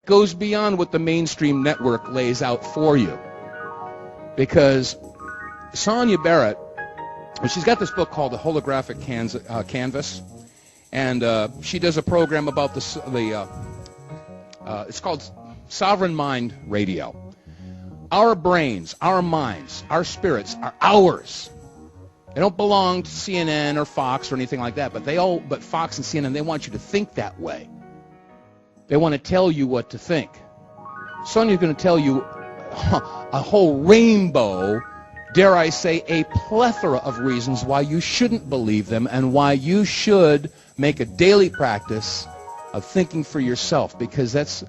goes beyond what the mainstream network lays out for you. Because Sonia Barrett, she's got this book called The Holographic Canvas, and she does a program about it's called Sovereign Mind Radio. Our brains, our minds, our spirits are ours. They don't belong to CNN or Fox or anything like that, but Fox and CNN, they want you to think that way. They want to tell you what to think. Sonia's going to tell you a whole rainbow, dare I say, a plethora of reasons why you shouldn't believe them and why you should make a daily practice of thinking for yourself, because that's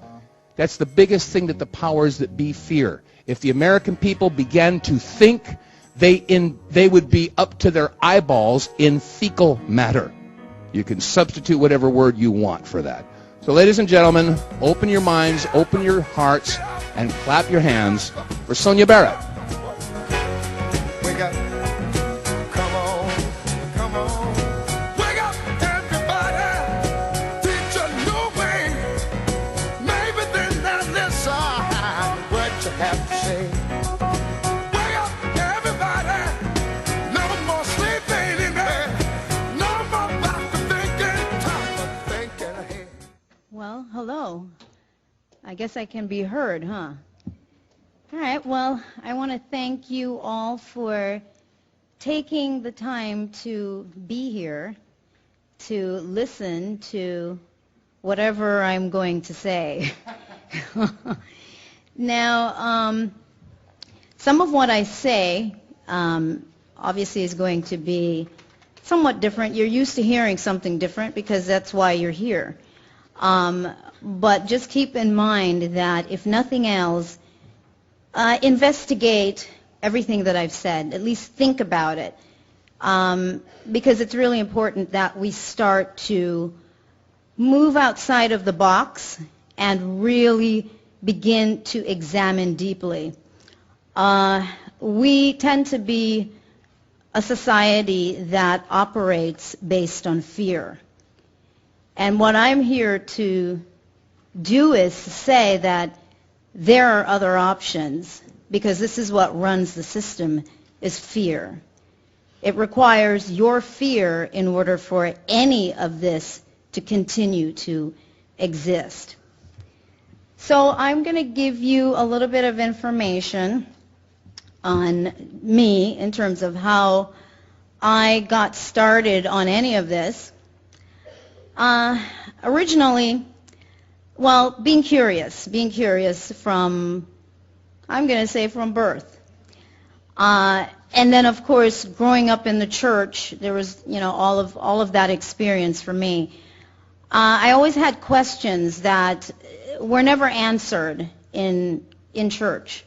the biggest thing that the powers that be fear. If the American people began to think, they would be up to their eyeballs in fecal matter. You can substitute whatever word you want for that. So ladies and gentlemen, open your minds, open your hearts, and clap your hands for Sonia Barrett. Wake up, come on, wake up everybody, teach a new way, maybe then they'll listen what you have to say. Wake up everybody, no more sleeping in bed, no more back to thinking, time for thinking ahead. Well, hello. I guess I can be heard, huh? All right, well, I want to thank you all for taking the time to be here, to listen to whatever I'm going to say. Now, some of what I say obviously is going to be somewhat different. You're used to hearing something different because that's why you're here. But just keep in mind that if nothing else, investigate everything that I've said. At least think about it. Because it's really important that we start to move outside of the box and really begin to examine deeply. We tend to be a society that operates based on fear. And what I'm here to do is to say that there are other options, because this is what runs the system, is fear. It requires your fear in order for any of this to continue to exist. So I'm going to give you a little bit of information on me in terms of how I got started on any of this. Originally, well, being curious from, I'm going to say from birth. And then, of course, growing up in the church, there was, all of that experience for me. I always had questions that were never answered in church.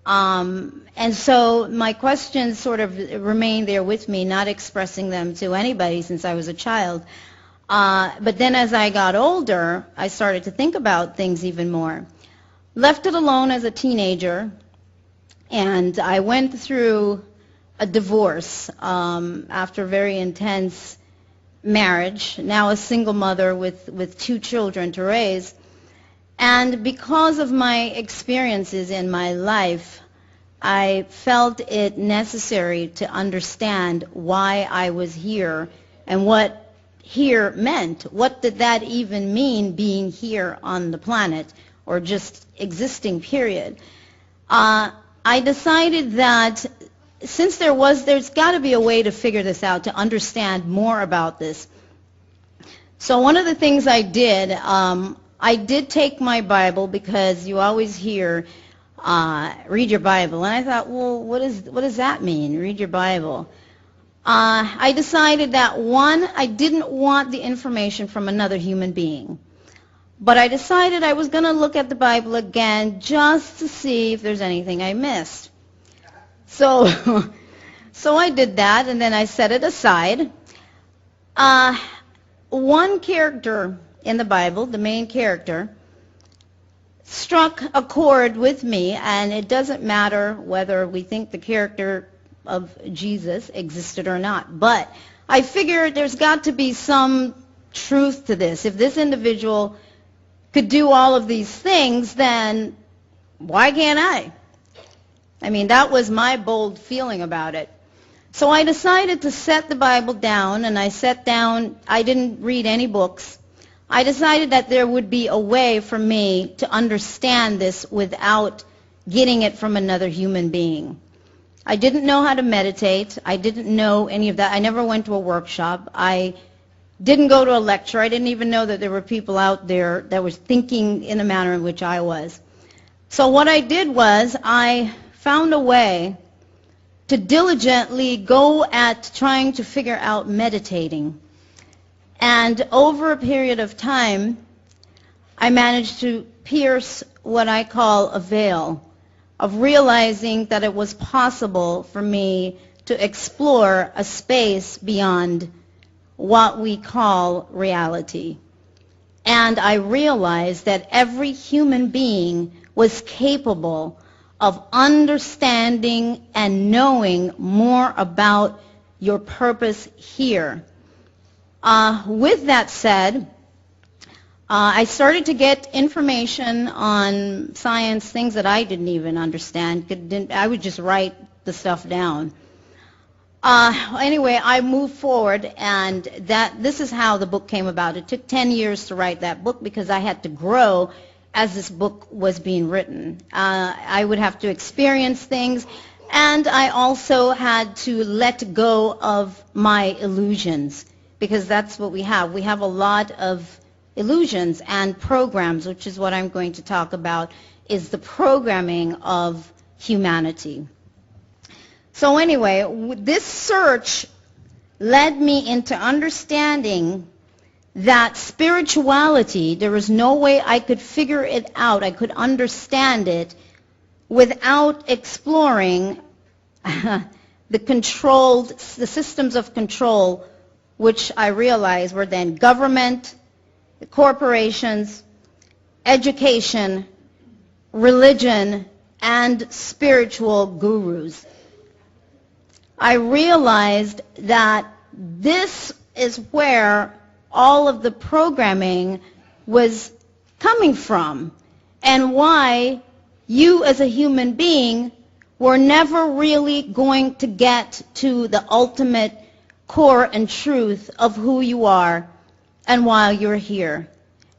And so my questions sort of remained there with me, not expressing them to anybody since I was a child. But then as I got older, I started to think about things even more. Left it alone as a teenager, and I went through a divorce after a very intense marriage, now a single mother with 2 children to raise. And because of my experiences in my life, I felt it necessary to understand why I was here and what here meant. What did that even mean, being here on the planet, or just existing, period? I decided that since there's got to be a way to figure this out, to understand more about this. So one of the things I did take my Bible, because you always hear, read your Bible. And I thought, well, what does that mean, read your Bible? I decided that, one, I didn't want the information from another human being. But I decided I was going to look at the Bible again just to see if there's anything I missed. So I did that, and then I set it aside. One character in the Bible, the main character, struck a chord with me, and it doesn't matter whether we think the character of Jesus existed or not. But I figured there's got to be some truth to this. If this individual could do all of these things, then why can't I? I mean, that was my bold feeling about it. So I decided to set the Bible down, and I didn't read any books. I decided that there would be a way for me to understand this without getting it from another human being. I didn't know how to meditate. I didn't know any of that. I never went to a workshop. I didn't go to a lecture. I didn't even know that there were people out there that were thinking in the manner in which I was. So what I did was I found a way to diligently go at trying to figure out meditating. And over a period of time, I managed to pierce what I call a veil of realizing that it was possible for me to explore a space beyond what we call reality. And I realized that every human being was capable of understanding and knowing more about your purpose here. With that said, I started to get information on science, things that I didn't even understand. I would just write the stuff down. Anyway, I moved forward, and this is how the book came about. It took 10 years to write that book because I had to grow as this book was being written. I would have to experience things, and I also had to let go of my illusions, because that's what we have. We have a lot of illusions and programs, which is what I'm going to talk about, is the programming of humanity. So anyway, this search led me into understanding that spirituality, there was no way I could figure it out, I could understand it without exploring the systems of control, which I realized were then government, corporations, education, religion, and spiritual gurus. I realized that this is where all of the programming was coming from, and why you as a human being were never really going to get to the ultimate core and truth of who you are and why you're here.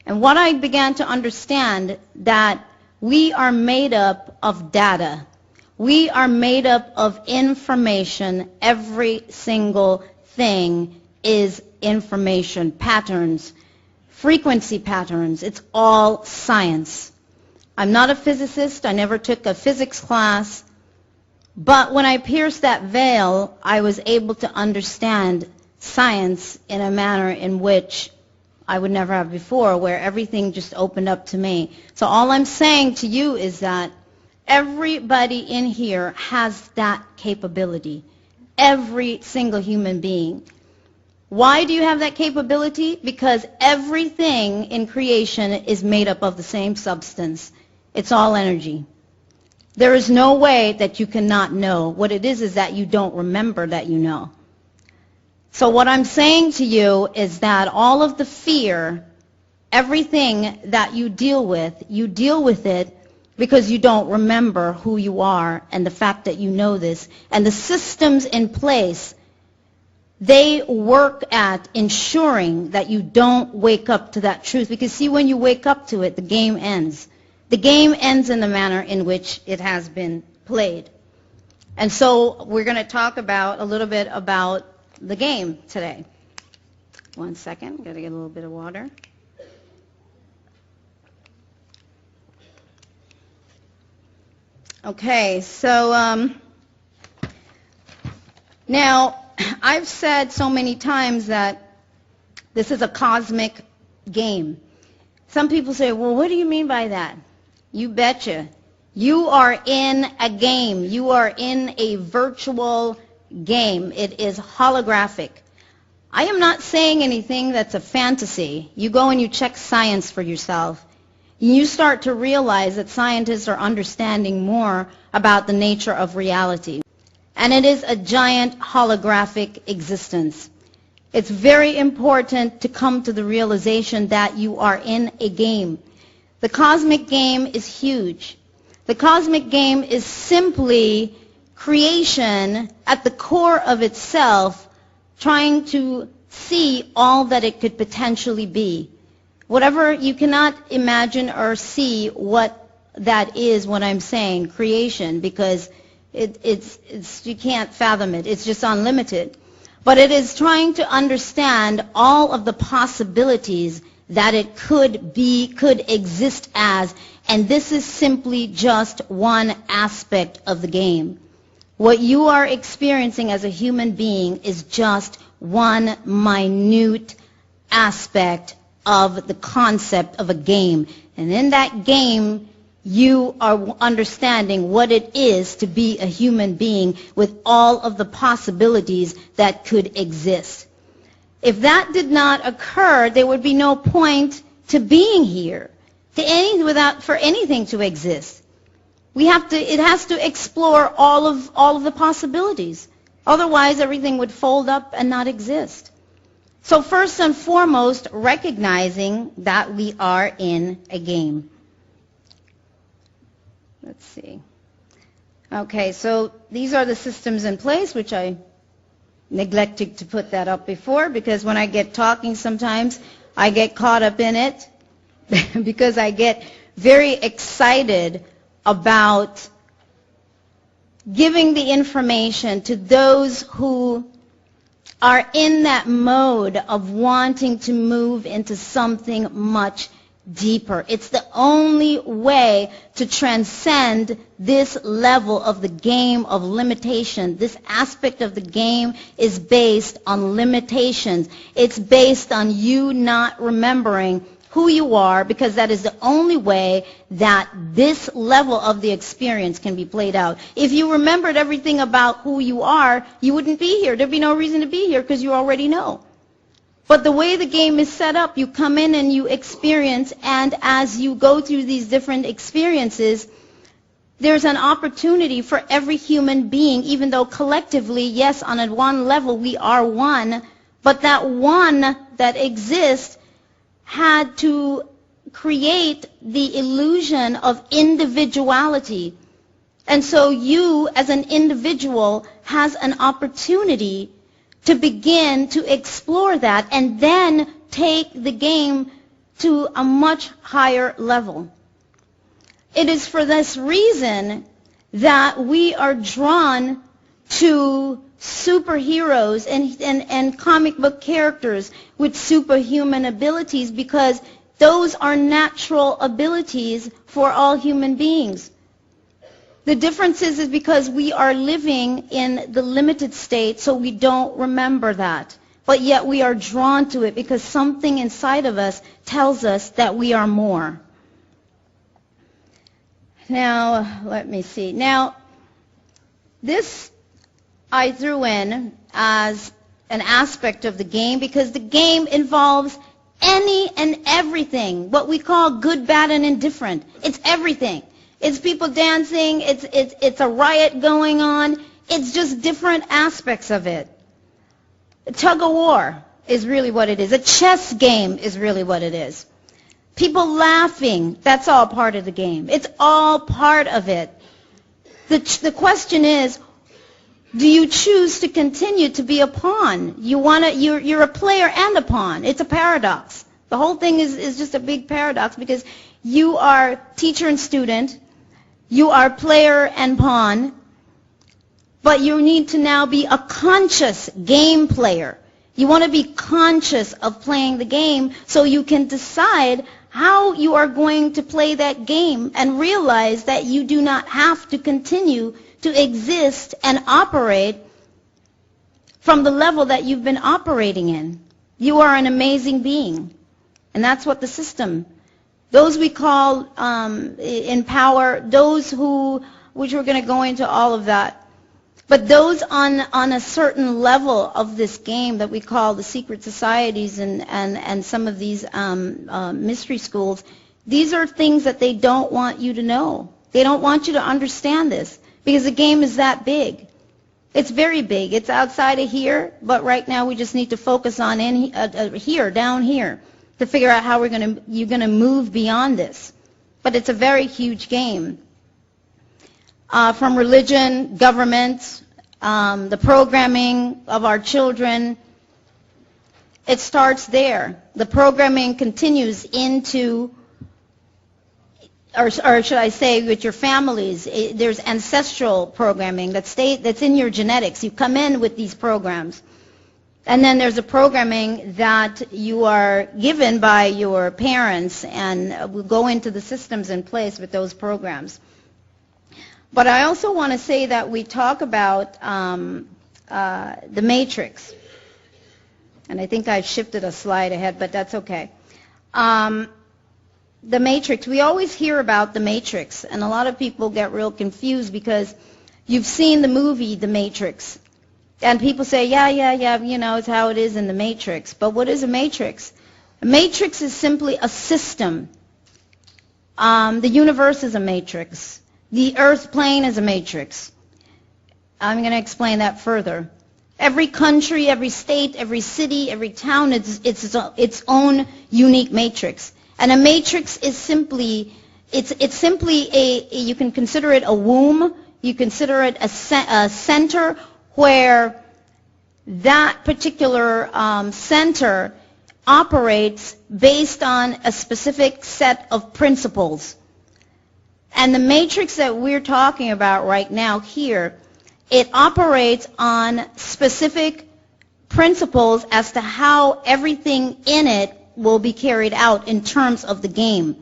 And what I began to understand, that we are made up of data. We are made up of information. Every single thing is information, patterns, frequency patterns. It's all science. I'm not a physicist. I never took a physics class. But when I pierced that veil, I was able to understand science in a manner in which I would never have before, where everything just opened up to me. So all I'm saying to you is that everybody in here has that capability. Every single human being. Why do you have that capability? Because everything in creation is made up of the same substance. It's all energy. There is no way that you cannot know. What it is that you don't remember that you know. So what I'm saying to you is that all of the fear, everything that you deal with it because you don't remember who you are and the fact that you know this. And the systems in place, they work at ensuring that you don't wake up to that truth. Because see, when you wake up to it, the game ends. The game ends in the manner in which it has been played. And so we're going to talk about a little bit about the game today. One second, got to get a little bit of water. Okay, so now I've said so many times that this is a cosmic game. Some people say, well, what do you mean by that? You betcha. You are in a game. You are in a virtual game. It is holographic. I am not saying anything that's a fantasy. You go and you check science for yourself. You start to realize that scientists are understanding more about the nature of reality. And it is a giant holographic existence. It's very important to come to the realization that you are in a game. The cosmic game is huge. The cosmic game is simply creation at the core of itself, trying to see all that it could potentially be. Whatever you cannot imagine or see what that is, what I'm saying, creation, because it's you can't fathom it. It's just unlimited. But it is trying to understand all of the possibilities that it could be, could exist as, and this is simply just one aspect of the game. What you are experiencing as a human being is just one minute aspect of the concept of a game. And in that game, you are understanding what it is to be a human being with all of the possibilities that could exist. If that did not occur, there would be no point to being here, for anything to exist. It has to explore all of the possibilities. Otherwise, everything would fold up and not exist. So first and foremost, recognizing that we are in a game. Let's see. Okay, so these are the systems in place, which I neglected to put that up before, because when I get talking sometimes I get caught up in it because I get very excited about giving the information to those who are in that mode of wanting to move into something much deeper. It's the only way to transcend this level of the game of limitation. This aspect of the game is based on limitations. It's based on you not remembering who you are, because that is the only way that this level of the experience can be played out. If you remembered everything about who you are, you wouldn't be here. There'd be no reason to be here because you already know. But the way the game is set up, you come in and you experience, and as you go through these different experiences, there's an opportunity for every human being, even though collectively, yes, on a one level we are one, but that one that exists had to create the illusion of individuality. And so you, as an individual, has an opportunity to begin to explore that and then take the game to a much higher level. It is for this reason that we are drawn to superheroes and comic book characters with superhuman abilities, because those are natural abilities for all human beings. The difference is because we are living in the limited state, so we don't remember that. But yet we are drawn to it because something inside of us tells us that we are more. Now, let me see. Now, this I threw in as an aspect of the game because the game involves any and everything, what we call good, bad, and indifferent. It's everything. It's people dancing, it's a riot going on. It's just different aspects of it. A tug of war is really what it is. A chess game is really what it is. People laughing, that's all part of the game. It's all part of it. The question is, do you choose to continue to be a pawn? You're a player and a pawn. It's a paradox. The whole thing is just a big paradox because you are teacher and student, you are player and pawn, but you need to now be a conscious game player. You want to be conscious of playing the game so you can decide how you are going to play that game and realize that you do not have to continue to exist and operate from the level that you've been operating in. You are an amazing being. And that's what the system, those we call in power, those which we're going to go into all of that, but those on a certain level of this game that we call the secret societies and some of these mystery schools, these are things that they don't want you to know. They don't want you to understand this because the game is that big. It's very big. It's outside of here, but right now we just need to focus on here, down here, to figure out how you're going to move beyond this. but it's a very huge game. From religion, government, the programming of our children, it starts there. The programming continues into, or should I say, with your families. There's ancestral programming that's in your genetics. You come in with these programs. And then there's a programming that you are given by your parents, and will go into the systems in place with those programs. But I also want to say that we talk about the matrix. And I think I've shifted a slide ahead, but that's okay. The matrix, we always hear about the matrix, and a lot of people get real confused because you've seen the movie The Matrix. And people say, yeah, it's how it is in the matrix. But what is a matrix? A matrix is simply a system. The universe is a matrix. The earth plane is a matrix. I'm going to explain that further. Every country, every state, every city, every town, it's its own unique matrix. And a matrix is simply, it's simply you can consider it a womb, you consider it a center where that particular center operates based on a specific set of principles. And the matrix that we're talking about right now here, it operates on specific principles as to how everything in it will be carried out in terms of the game.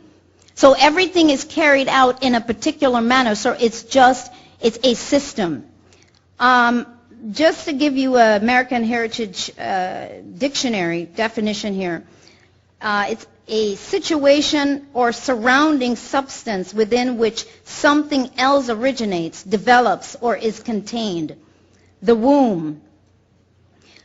So everything is carried out in a particular manner, so it's a system. Just to give you an American Heritage Dictionary definition here, it's a situation or surrounding substance within which something else originates, develops, or is contained. The womb.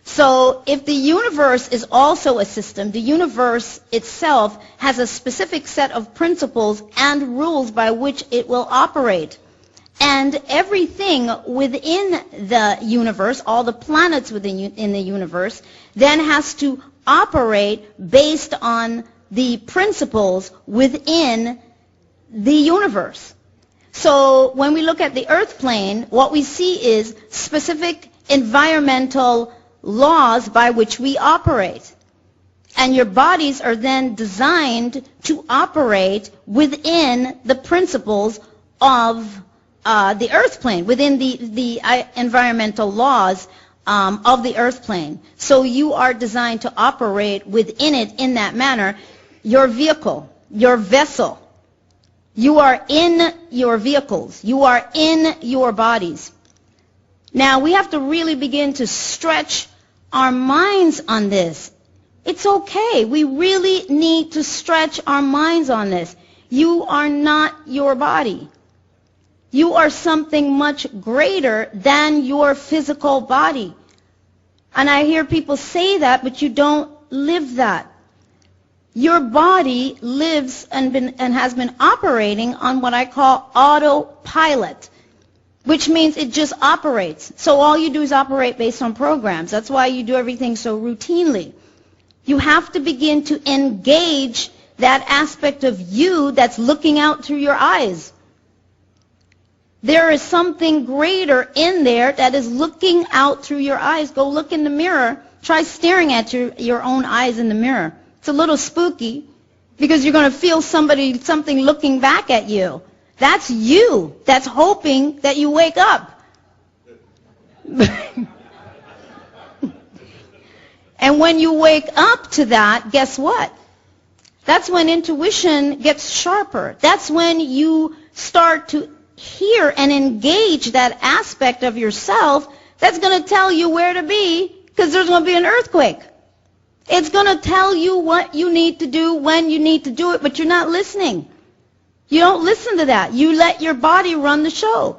So if the universe is also a system, the universe itself has a specific set of principles and rules by which it will operate. And everything within the universe, all the planets in the universe, then has to operate based on the principles within the universe. So when we look at the earth plane, what we see is specific environmental laws by which we operate. And your bodies are then designed to operate within the principles of the earth plane, within the environmental laws of the earth plane. So you are designed to operate within it in that manner. Your vehicle, your vessel, you are in your vehicles. You are in your bodies. Now we have to really begin to stretch our minds on this. It's okay. We really need to stretch our minds on this. You are not your body. You are something much greater than your physical body. And I hear people say that, but you don't live that. Your body lives and has been operating on what I call autopilot, which means it just operates. So all you do is operate based on programs. That's why you do everything so routinely. You have to begin to engage that aspect of you that's looking out through your eyes. There is something greater in there that is looking out through your eyes. Go look in the mirror. Try staring at your own eyes in the mirror. It's a little spooky because you're going to feel something looking back at you. That's you. That's hoping that you wake up. And when you wake up to that, guess what? That's when intuition gets sharper. That's when you start to hear and engage that aspect of yourself that's going to tell you where to be because there's going to be an earthquake. It's going to tell you what you need to do, when you need to do it, but you're not listening. You don't listen to that. You let your body run the show.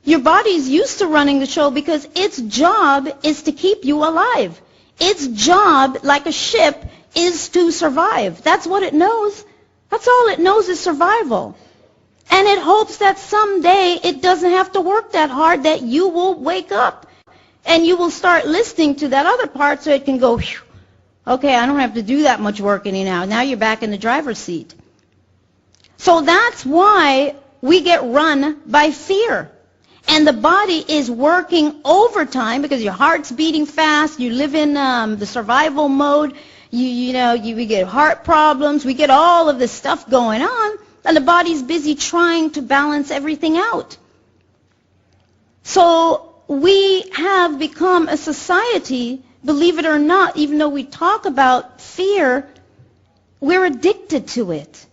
Your body's used to running the show because its job is to keep you alive. Its job, like a ship, is to survive. That's what it knows. That's all it knows is survival. And it hopes that someday it doesn't have to work that hard, that you will wake up and you will start listening to that other part so it can go, whew, okay, I don't have to do that much work any now. Now you're back in the driver's seat. So that's why we get run by fear. And the body is working overtime because your heart's beating fast. You live in the survival mode. We get heart problems. We get all of this stuff going on. And the body's busy trying to balance everything out. So we have become a society, believe it or not, even though we talk about fear, we're addicted to it.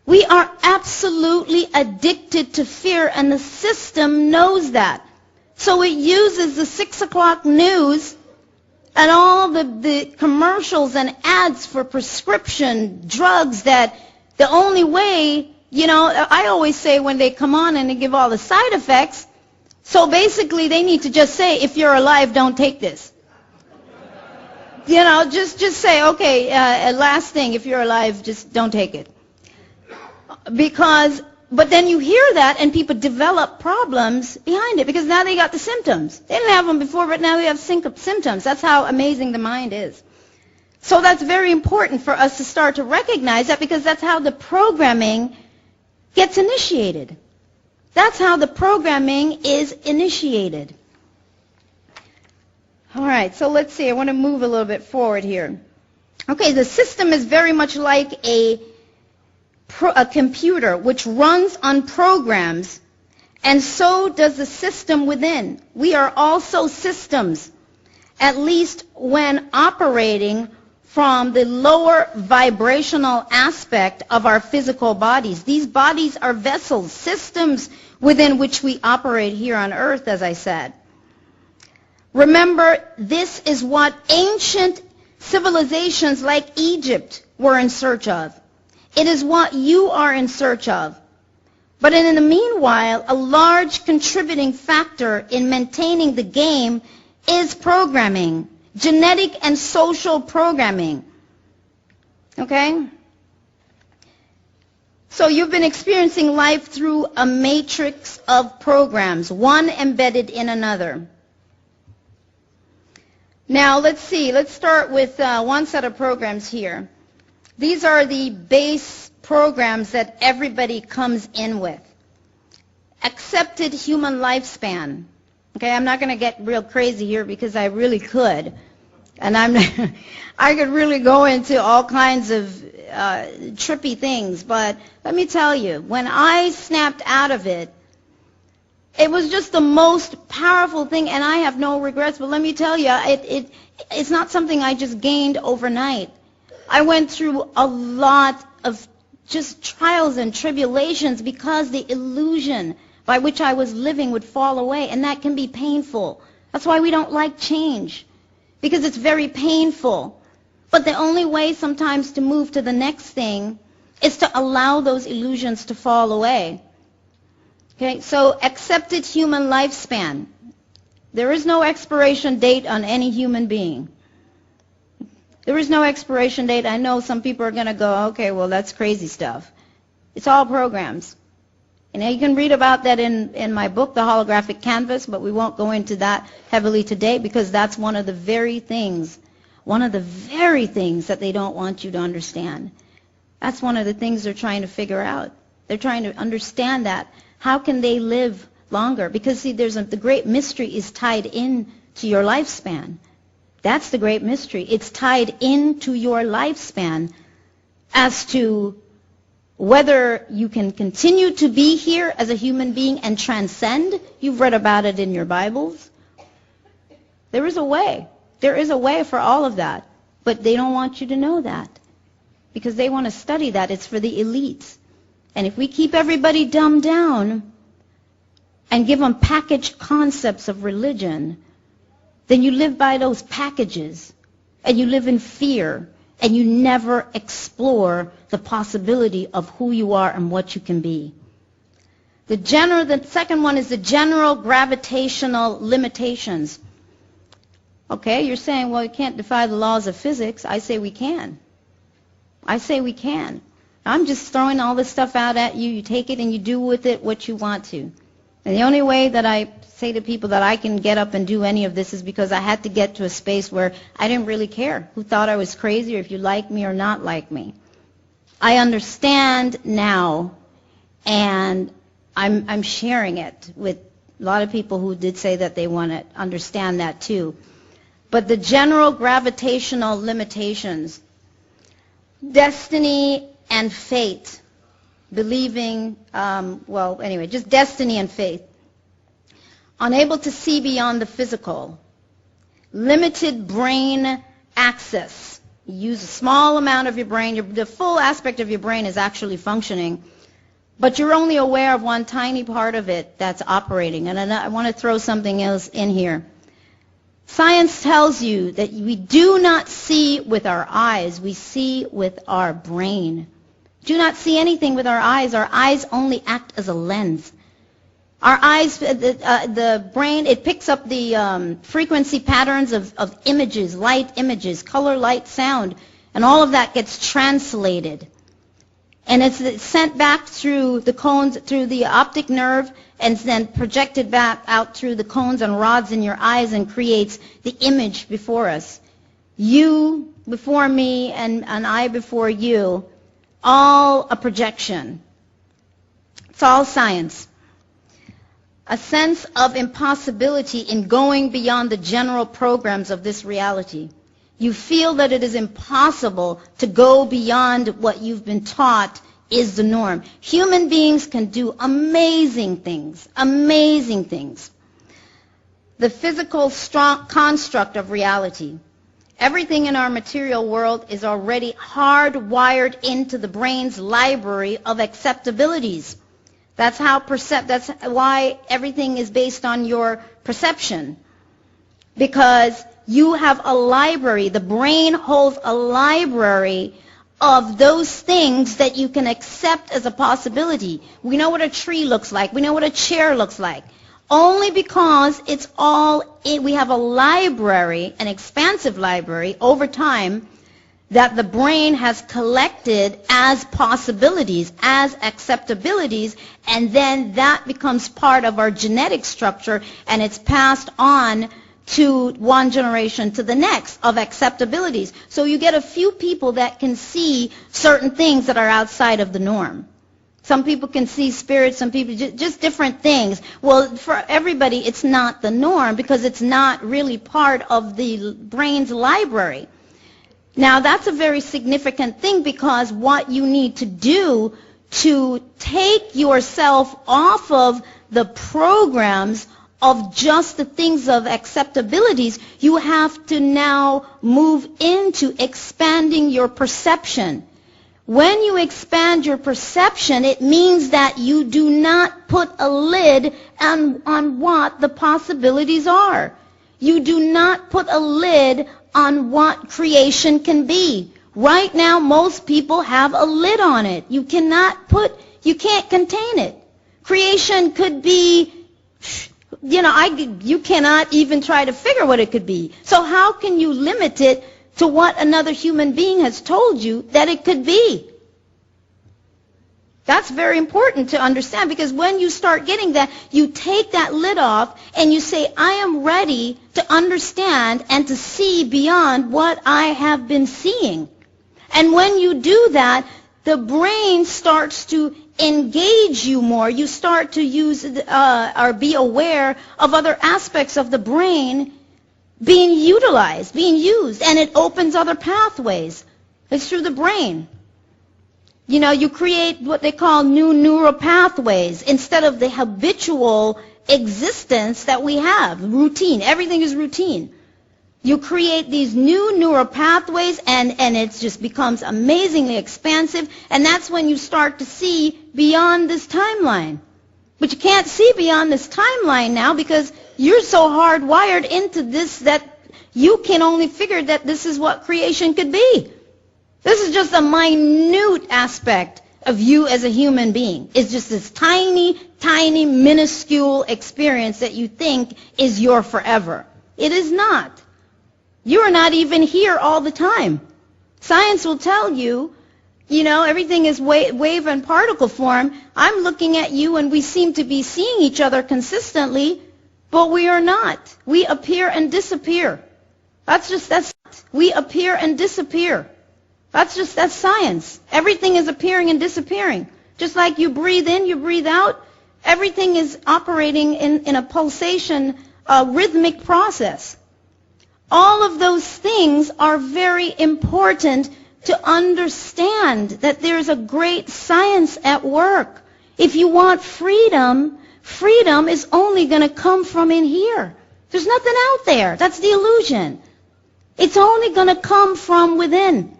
We are absolutely addicted to fear, and the system knows that. So it uses the 6 o'clock news and all the commercials and ads for prescription drugs that the only way, I always say when they come on and they give all the side effects, so basically they need to just say, if you're alive, don't take this. Just say, okay, last thing, if you're alive, just don't take it. But then you hear that and people develop problems behind it because now they got the symptoms. They didn't have them before, but now they have symptoms. That's how amazing the mind is. So that's very important for us to start to recognize that because that's how the programming gets initiated. That's how the programming is initiated. All right, so let's see. I want to move a little bit forward here. Okay, the system is very much like a computer which runs on programs, and so does the system within. We are also systems, at least when operating from the lower vibrational aspect of our physical bodies. These bodies are vessels, systems within which we operate here on earth, as I said. Remember, this is what ancient civilizations like Egypt were in search of. It is what you are in search of. But in the meanwhile, a large contributing factor in maintaining the game is programming, genetic and social programming. Okay? So you've been experiencing life through a matrix of programs, one embedded in another. Now, let's see. Let's start with one set of programs here. These are the base programs that everybody comes in with. Accepted human lifespan. Okay, I'm not going to get real crazy here because I really could. And I could really go into all kinds of trippy things. But let me tell you, when I snapped out of it, it was just the most powerful thing, and I have no regrets. But let me tell you, it's not something I just gained overnight. I went through a lot of just trials and tribulations because the illusion by which I was living would fall away, and that can be painful. That's why we don't like change, because it's very painful. But the only way sometimes to move to the next thing is to allow those illusions to fall away. Okay, so accepted human lifespan. There is no expiration date on any human being. There is no expiration date. I know some people are going to go, okay, well, that's crazy stuff. It's all programs. And you can read about that in my book, The Holographic Canvas, but we won't go into that heavily today because that's one of the very things that they don't want you to understand. That's one of the things they're trying to figure out. They're trying to understand that. How can they live longer? Because, see, the great mystery is tied in to your lifespan. That's the great mystery. It's tied into your lifespan as to whether you can continue to be here as a human being and transcend. You've read about it in your Bibles. There is a way. There is a way for all of that. But they don't want you to know that because they want to study that. It's for the elites. And if we keep everybody dumbed down and give them packaged concepts of religion, then you live by those packages and you live in fear and you never explore the possibility of who you are and what you can be. The second one is the general gravitational limitations. Okay, you're saying, well, you can't defy the laws of physics. I say we can. I say we can. I'm just throwing all this stuff out at you. You take it and you do with it what you want to. And the only way that I say to people that I can get up and do any of this is because I had to get to a space where I didn't really care who thought I was crazy or if you like me or not like me. I understand now And I'm sharing it with a lot of people who did say that they want to understand that too. But the general gravitational limitations, destiny and fate, believing, just destiny and faith, unable to see beyond the physical, limited brain access. You use a small amount of your brain. The full aspect of your brain is actually functioning, but you're only aware of one tiny part of it that's operating. And I want to throw something else in here. Science tells you that we do not see with our eyes. We see with our brain. Do not see anything with our eyes. Our eyes only act as a lens. Our eyes, the brain, it picks up the frequency patterns of images, light images, color, light, sound, and all of that gets translated. And it's sent back through the cones, through the optic nerve, and then projected back out through the cones and rods in your eyes and creates the image before us. You before me and I before you, all a projection. It's all science. A sense of impossibility in going beyond the general programs of this reality. You feel that it is impossible to go beyond what you've been taught is the norm. Human beings can do amazing things, amazing things. The physical construct of reality. Everything in our material world is already hardwired into the brain's library of acceptabilities. That's why everything is based on your perception. Because you have a library. The brain holds a library of those things that you can accept as a possibility. We know what a tree looks like. We know what a chair looks like. Only because we have a library, an expansive library over time that the brain has collected as possibilities, as acceptabilities, and then that becomes part of our genetic structure, and it's passed on to one generation to the next of acceptabilities. So you get a few people that can see certain things that are outside of the norm. Some people can see spirits, some people just different things. Well, for everybody, it's not the norm because it's not really part of the brain's library. Now, that's a very significant thing because what you need to do to take yourself off of the programs of just the things of acceptabilities, you have to now move into expanding your perception. When you expand your perception, it means that you do not put a lid on what the possibilities are. You do not put a lid on what creation can be. Right now, most people have a lid on it. You can't contain it. Creation could be, you cannot even try to figure what it could be. So how can you limit it to what another human being has told you that it could be? That's very important to understand because when you start getting that, you take that lid off and you say, I am ready to understand and to see beyond what I have been seeing. And when you do that, the brain starts to engage you more. You start to use or be aware of other aspects of the brain being utilized, being used, and it opens other pathways. It's through the brain. You create what they call new neural pathways instead of the habitual existence that we have, routine. Everything is routine. You create these new neural pathways and it just becomes amazingly expansive, and that's when you start to see beyond this timeline. But you can't see beyond this timeline now because you're so hardwired into this that you can only figure that this is what creation could be. This is just a minute aspect of you as a human being. It's just this tiny, tiny, minuscule experience that you think is your forever. It is not. You are not even here all the time. Science will tell you, everything is wave and particle form. I'm looking at you and we seem to be seeing each other consistently, but we are not. We appear and disappear. We appear and disappear. That's science. Everything is appearing and disappearing. Just like you breathe in, you breathe out, everything is operating in a pulsation, rhythmic process. All of those things are very important to understand that there's a great science at work. If you want freedom, freedom is only going to come from in here. There's nothing out there. That's the illusion. It's only going to come from within.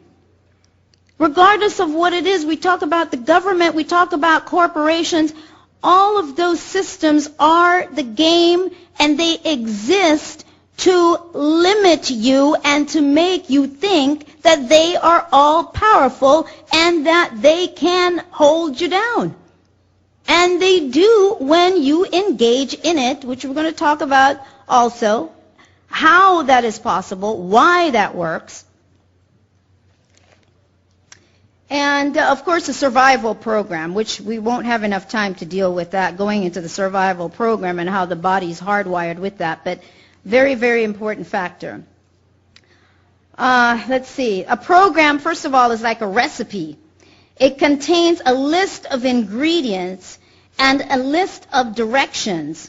Regardless of what it is, we talk about the government, we talk about corporations, all of those systems are the game, and they exist to limit you and to make you think that they are all powerful and that they can hold you down. And they do when you engage in it, which we're going to talk about also, how that is possible, why that works. And, of course, the survival program, which we won't have enough time to deal with that, going into the survival program and how the body's hardwired with that, but very, very important factor. Let's see. A program, first of all, is like a recipe. It contains a list of ingredients and a list of directions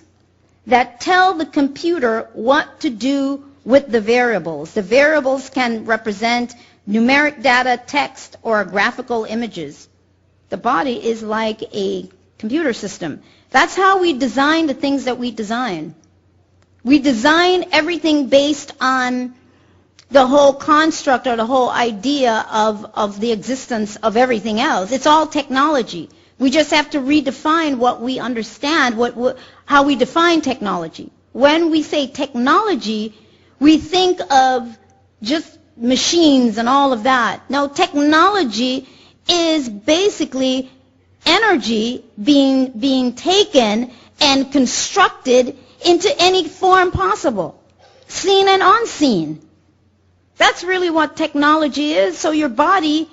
that tell the computer what to do with the variables. The variables can represent numeric data, text, or graphical images. The body is like a computer system. That's how we design the things that we design. We design everything based on the whole construct or the whole idea of the existence of everything else. It's all technology. We just have to redefine what we understand, how we define technology. When we say technology, we think of just machines and all of that. No, technology is basically energy being taken and constructed into any form possible, seen and unseen. That's really what technology is. So your body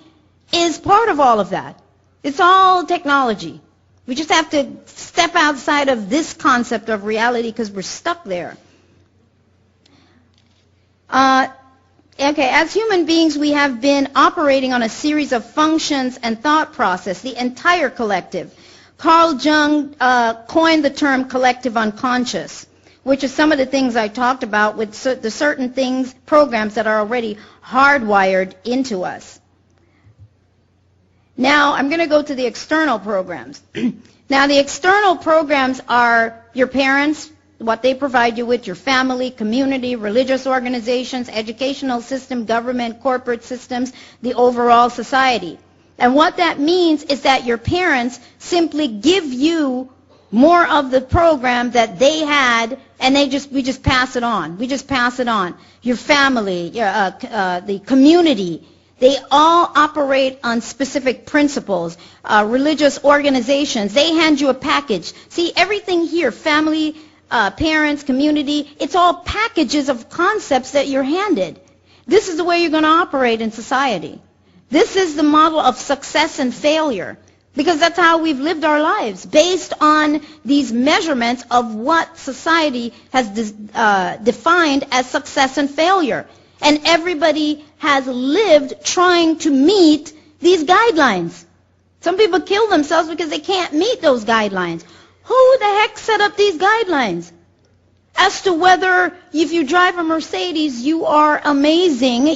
is part of all of that. It's all technology. We just have to step outside of this concept of reality because we're stuck there. Okay, as human beings, we have been operating on a series of functions and thought process, the entire collective. Carl Jung coined the term collective unconscious, which is some of the things I talked about with the certain things, programs that are already hardwired into us. Now, I'm going to go to the external programs. Now, the external programs are your parents, what they provide you with, your family, community, religious organizations, educational system, government, corporate systems, the overall society. And what that means is that your parents simply give you more of the program that they had, and we just pass it on. We just pass it on. Your family, the community, they all operate on specific principles. Religious organizations, they hand you a package. See, everything here, family, parents, community, it's all packages of concepts that you're handed. This is the way you're going to operate in society. This is the model of success and failure, because that's how we've lived our lives, based on these measurements of what society has defined as success and failure. And everybody has lived trying to meet these guidelines. Some people kill themselves because they can't meet those guidelines. Who the heck set up these guidelines? As to whether if you drive a Mercedes, you are amazing,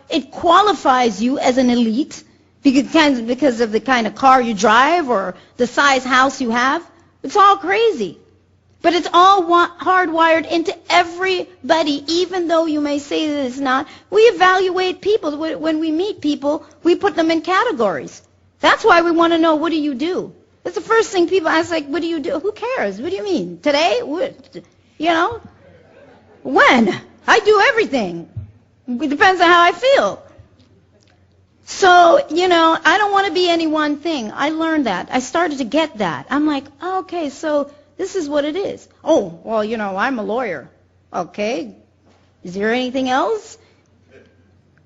it qualifies you as an elite because of the kind of car you drive or the size house you have. It's all crazy. But it's all hardwired into everybody, even though you may say that it's not. We evaluate people. When we meet people, we put them in categories. That's why we want to know, what do you do? That's the first thing people ask, like, what do you do? Who cares? What do you mean? Today? You know? When? I do everything. It depends on how I feel. So, I don't want to be any one thing. I learned that. I started to get that. I'm like, okay, so this is what it is. Oh, well, I'm a lawyer. Okay. Is there anything else?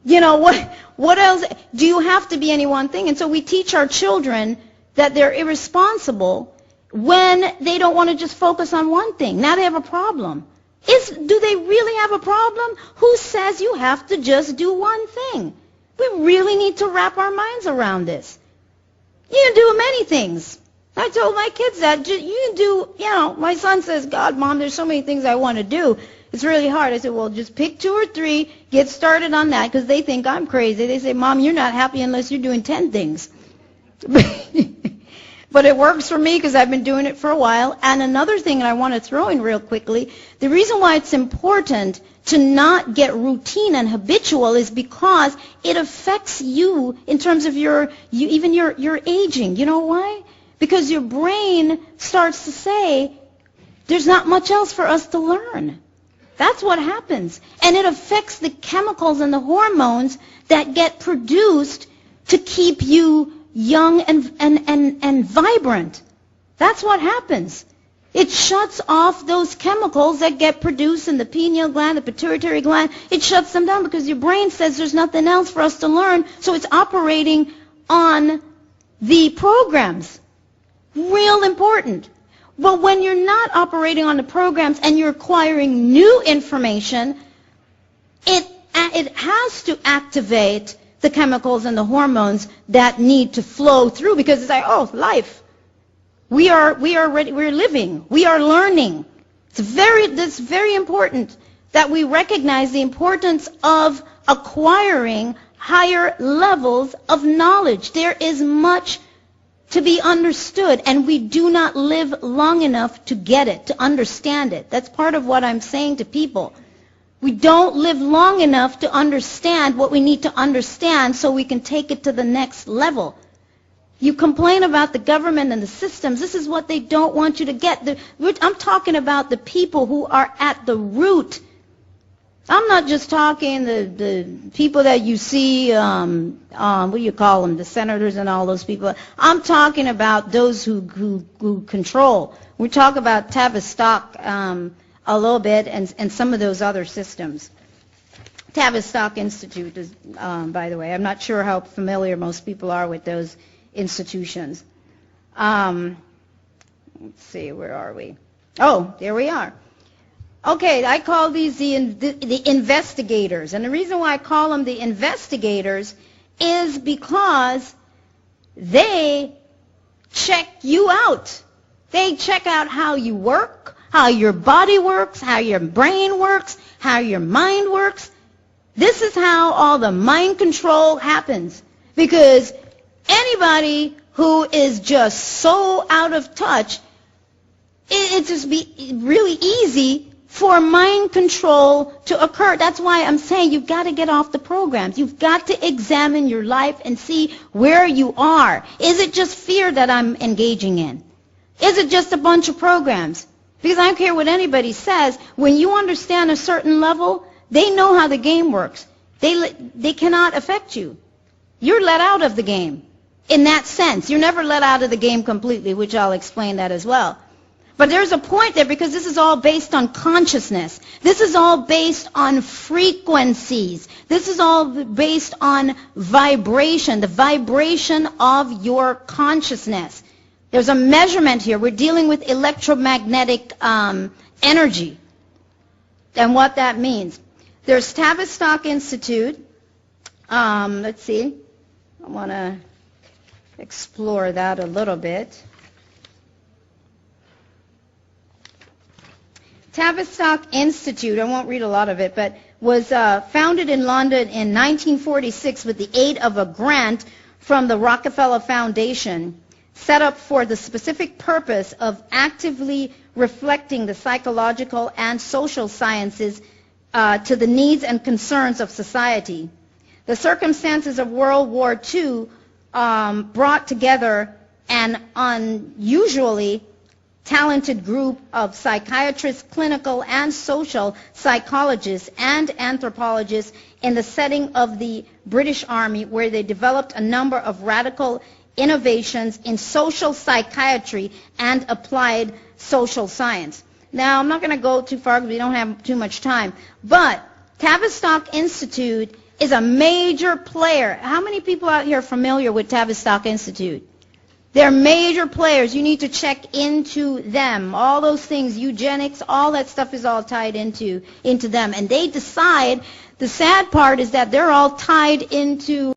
What else? Do you have to be any one thing? And so we teach our children that they're irresponsible when they don't want to just focus on one thing. Now they have a problem. Do they really have a problem? Who says you have to just do one thing? We really need to wrap our minds around this. You can do many things. I told my kids that. You can do, my son says, God, Mom, there's so many things I want to do. It's really hard. I said, well, just pick 2 or 3, get started on that, because they think I'm crazy. They say, Mom, you're not happy unless you're doing 10 things. But it works for me because I've been doing it for a while. And another thing I want to throw in real quickly, the reason why it's important to not get routine and habitual is because it affects you in terms of your aging. You know why? Because your brain starts to say, there's not much else for us to learn. That's what happens. And it affects the chemicals and the hormones that get produced to keep you young and vibrant. That's what happens. It shuts off those chemicals that get produced in the pineal gland, the pituitary gland. It shuts them down because your brain says there's nothing else for us to learn, so it's operating on the programs. Real important. But when you're not operating on the programs and you're acquiring new information, it has to activate the chemicals and the hormones that need to flow through, because it's like, oh, life. We are ready, we're living, we are learning. It's very important that we recognize the importance of acquiring higher levels of knowledge. There is much to be understood, and we do not live long enough to get it, to understand it. That's part of what I'm saying to people. We don't live long enough to understand what we need to understand so we can take it to the next level. You complain about the government and the systems. This is what they don't want you to get. I'm talking about the people who are at the root. I'm not just talking the people that you see, what do you call them, the senators and all those people. I'm talking about those who control. We talk about Tavistock a little bit and some of those other systems. Tavistock Institute is, by the way, I'm not sure how familiar most people are with those institutions. Let's see, where are we? Oh, there we are. Okay, I call these the investigators. And the reason why I call them the investigators is because they check you out. They check out how you work, how your body works, how your brain works, how your mind works. This is how all the mind control happens. Because anybody who is just so out of touch, it just be really easy for mind control to occur. That's why I'm saying you've got to get off the programs. You've got to examine your life and see where you are. Is it just fear that I'm engaging in? Is it just a bunch of programs? Because I don't care what anybody says. When you understand a certain level, they know how the game works. They cannot affect you. You're let out of the game in that sense. You're never let out of the game completely, which I'll explain that as well. But there's a point there because this is all based on consciousness. This is all based on frequencies. This is all based on vibration, the vibration of your consciousness. There's a measurement here. We're dealing with electromagnetic energy and what that means. There's Tavistock Institute. Let's see. I want to explore that a little bit. Tavistock Institute, I won't read a lot of it, but was founded in London in 1946 with the aid of a grant from the Rockefeller Foundation, set up for the specific purpose of actively reflecting the psychological and social sciences to the needs and concerns of society. The circumstances of World War II brought together an unusually talented group of psychiatrists, clinical and social psychologists, and anthropologists in the setting of the British Army, where they developed a number of radical innovations in social psychiatry and applied social science. Now, I'm not going to go too far because we don't have too much time, but Tavistock Institute is a major player. How many people out here are familiar with Tavistock Institute? They're major players. You need to check into them. All those things, eugenics, all that stuff is all tied into them. And they decide, the sad part is that they're all tied into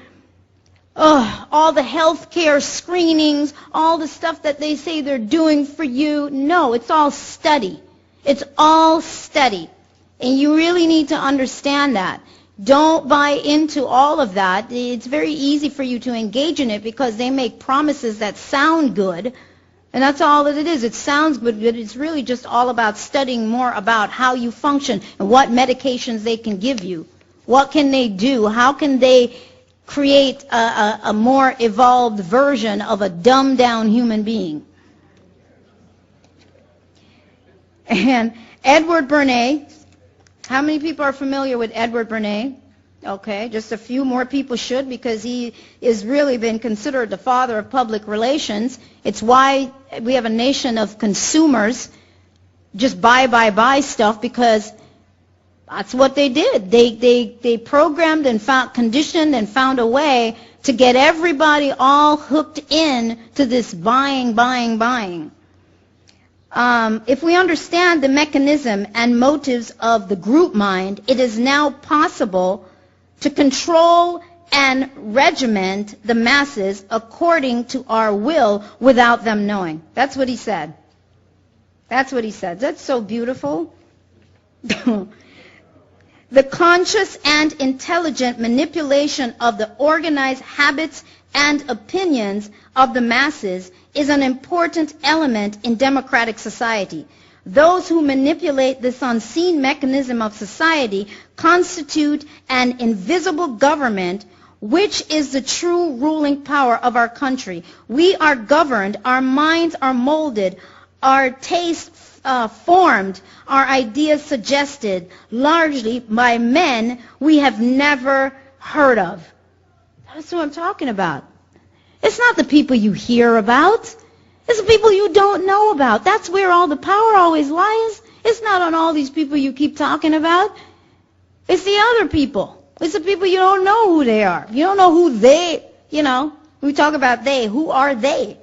all the healthcare screenings, all the stuff that they say they're doing for you. No, it's all study. It's all study. And you really need to understand that. Don't buy into all of that. It's very easy for you to engage in it because they make promises that sound good. And that's all that it is. It sounds good, but it's really just all about studying more about how you function and what medications they can give you. What can they do? How can they create a more evolved version of a dumbed-down human being? And Edward Bernays, how many people are familiar with Edward Bernays? Okay, just a few more people should, because he has really been considered the father of public relations. It's why we have a nation of consumers just buy stuff, because that's what they did. They programmed and conditioned and found a way to get everybody all hooked in to this buying. If we understand the mechanism and motives of the group mind, it is now possible to control and regiment the masses according to our will without them knowing. That's what he said. That's what he said. That's so beautiful. The conscious and intelligent manipulation of the organized habits and opinions of the masses is an important element in democratic society. Those who manipulate this unseen mechanism of society constitute an invisible government, which is the true ruling power of our country. We are governed, our minds are molded, our tastes formed, our ideas suggested, largely by men we have never heard of. That's what I'm talking about. It's not the people you hear about. It's the people you don't know about. That's where all the power always lies. It's not on all these people you keep talking about. It's the other people. It's the people you don't know who they are. You don't know who they, we talk about they. Who are they?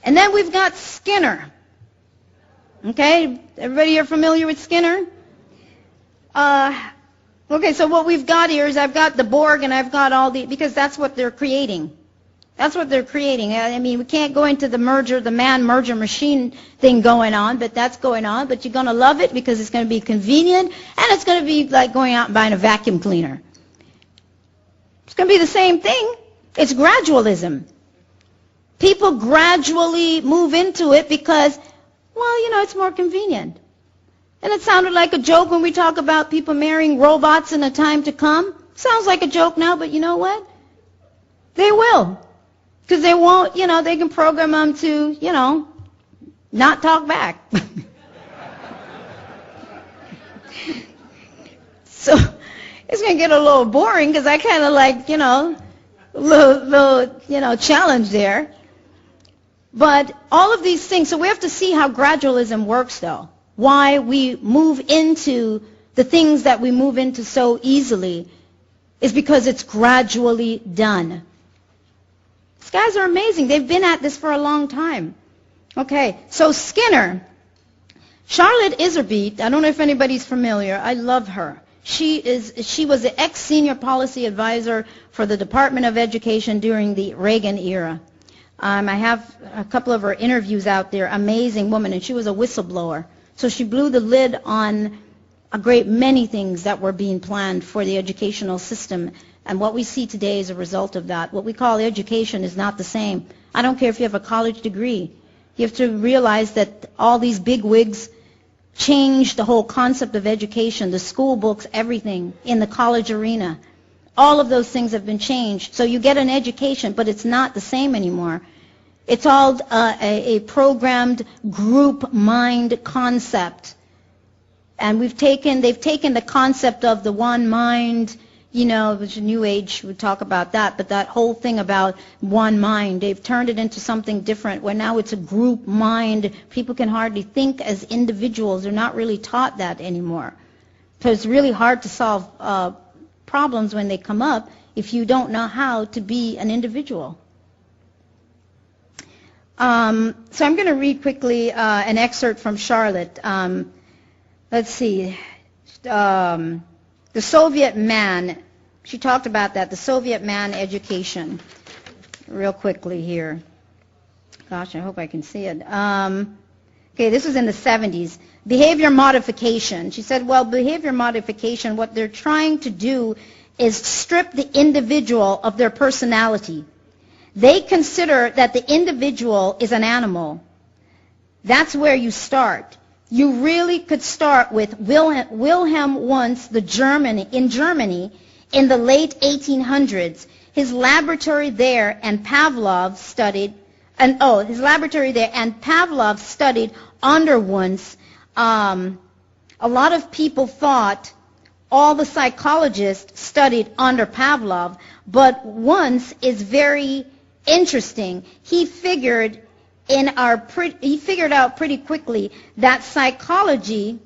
And then we've got Skinner. Okay, everybody here familiar with Skinner? Okay, so what we've got here is I've got the Borg and I've got all the, because that's what they're creating. That's what they're creating. I mean, we can't go into the man-merger machine thing going on, but that's going on. But you're going to love it because it's going to be convenient, and it's going to be like going out and buying a vacuum cleaner. It's going to be the same thing. It's gradualism. People gradually move into it because, well, it's more convenient. And it sounded like a joke when we talk about people marrying robots in a time to come. Sounds like a joke now, but you know what? They will. Because they won't, they can program them to, not talk back. So it's going to get a little boring because I kind of like, little, challenge there. But all of these things, so we have to see how gradualism works, though. Why we move into the things that we move into so easily is because it's gradually done. These guys are amazing. They've been at this for a long time. Okay, so Skinner. Charlotte Iserbyt, I don't know if anybody's familiar. I love her. She was the ex-senior policy advisor for the Department of Education during the Reagan era. I have a couple of her interviews out there. Amazing woman, and she was a whistleblower. So she blew the lid on a great many things that were being planned for the educational system. And what we see today is a result of that. What we call education is not the same. I don't care if you have a college degree. You have to realize that all these big wigs changed the whole concept of education, the school books, everything in the college arena. All of those things have been changed. So you get an education, but it's not the same anymore. It's all a programmed group mind concept. And they've taken the concept of the one mind, which New Age would talk about that, but that whole thing about one mind, they've turned it into something different where now it's a group mind. People can hardly think as individuals. They're not really taught that anymore. So it's really hard to solve problems when they come up if you don't know how to be an individual. So I'm going to read quickly an excerpt from Charlotte. Let's see. The Soviet man. She talked about that, the Soviet man education, real quickly here. Gosh, I hope I can see it. Okay, this was in the 70s. Behavior modification. She said, well, behavior modification, what they're trying to do is strip the individual of their personality. They consider that the individual is an animal. That's where you start. You really could start with Wilhelm Wundt, in Germany, in the late 1800s. His laboratory there and Pavlov studied under Wundt. A lot of people thought all the psychologists studied under Pavlov, but Wundt is very interesting. He figured out pretty quickly that psychology,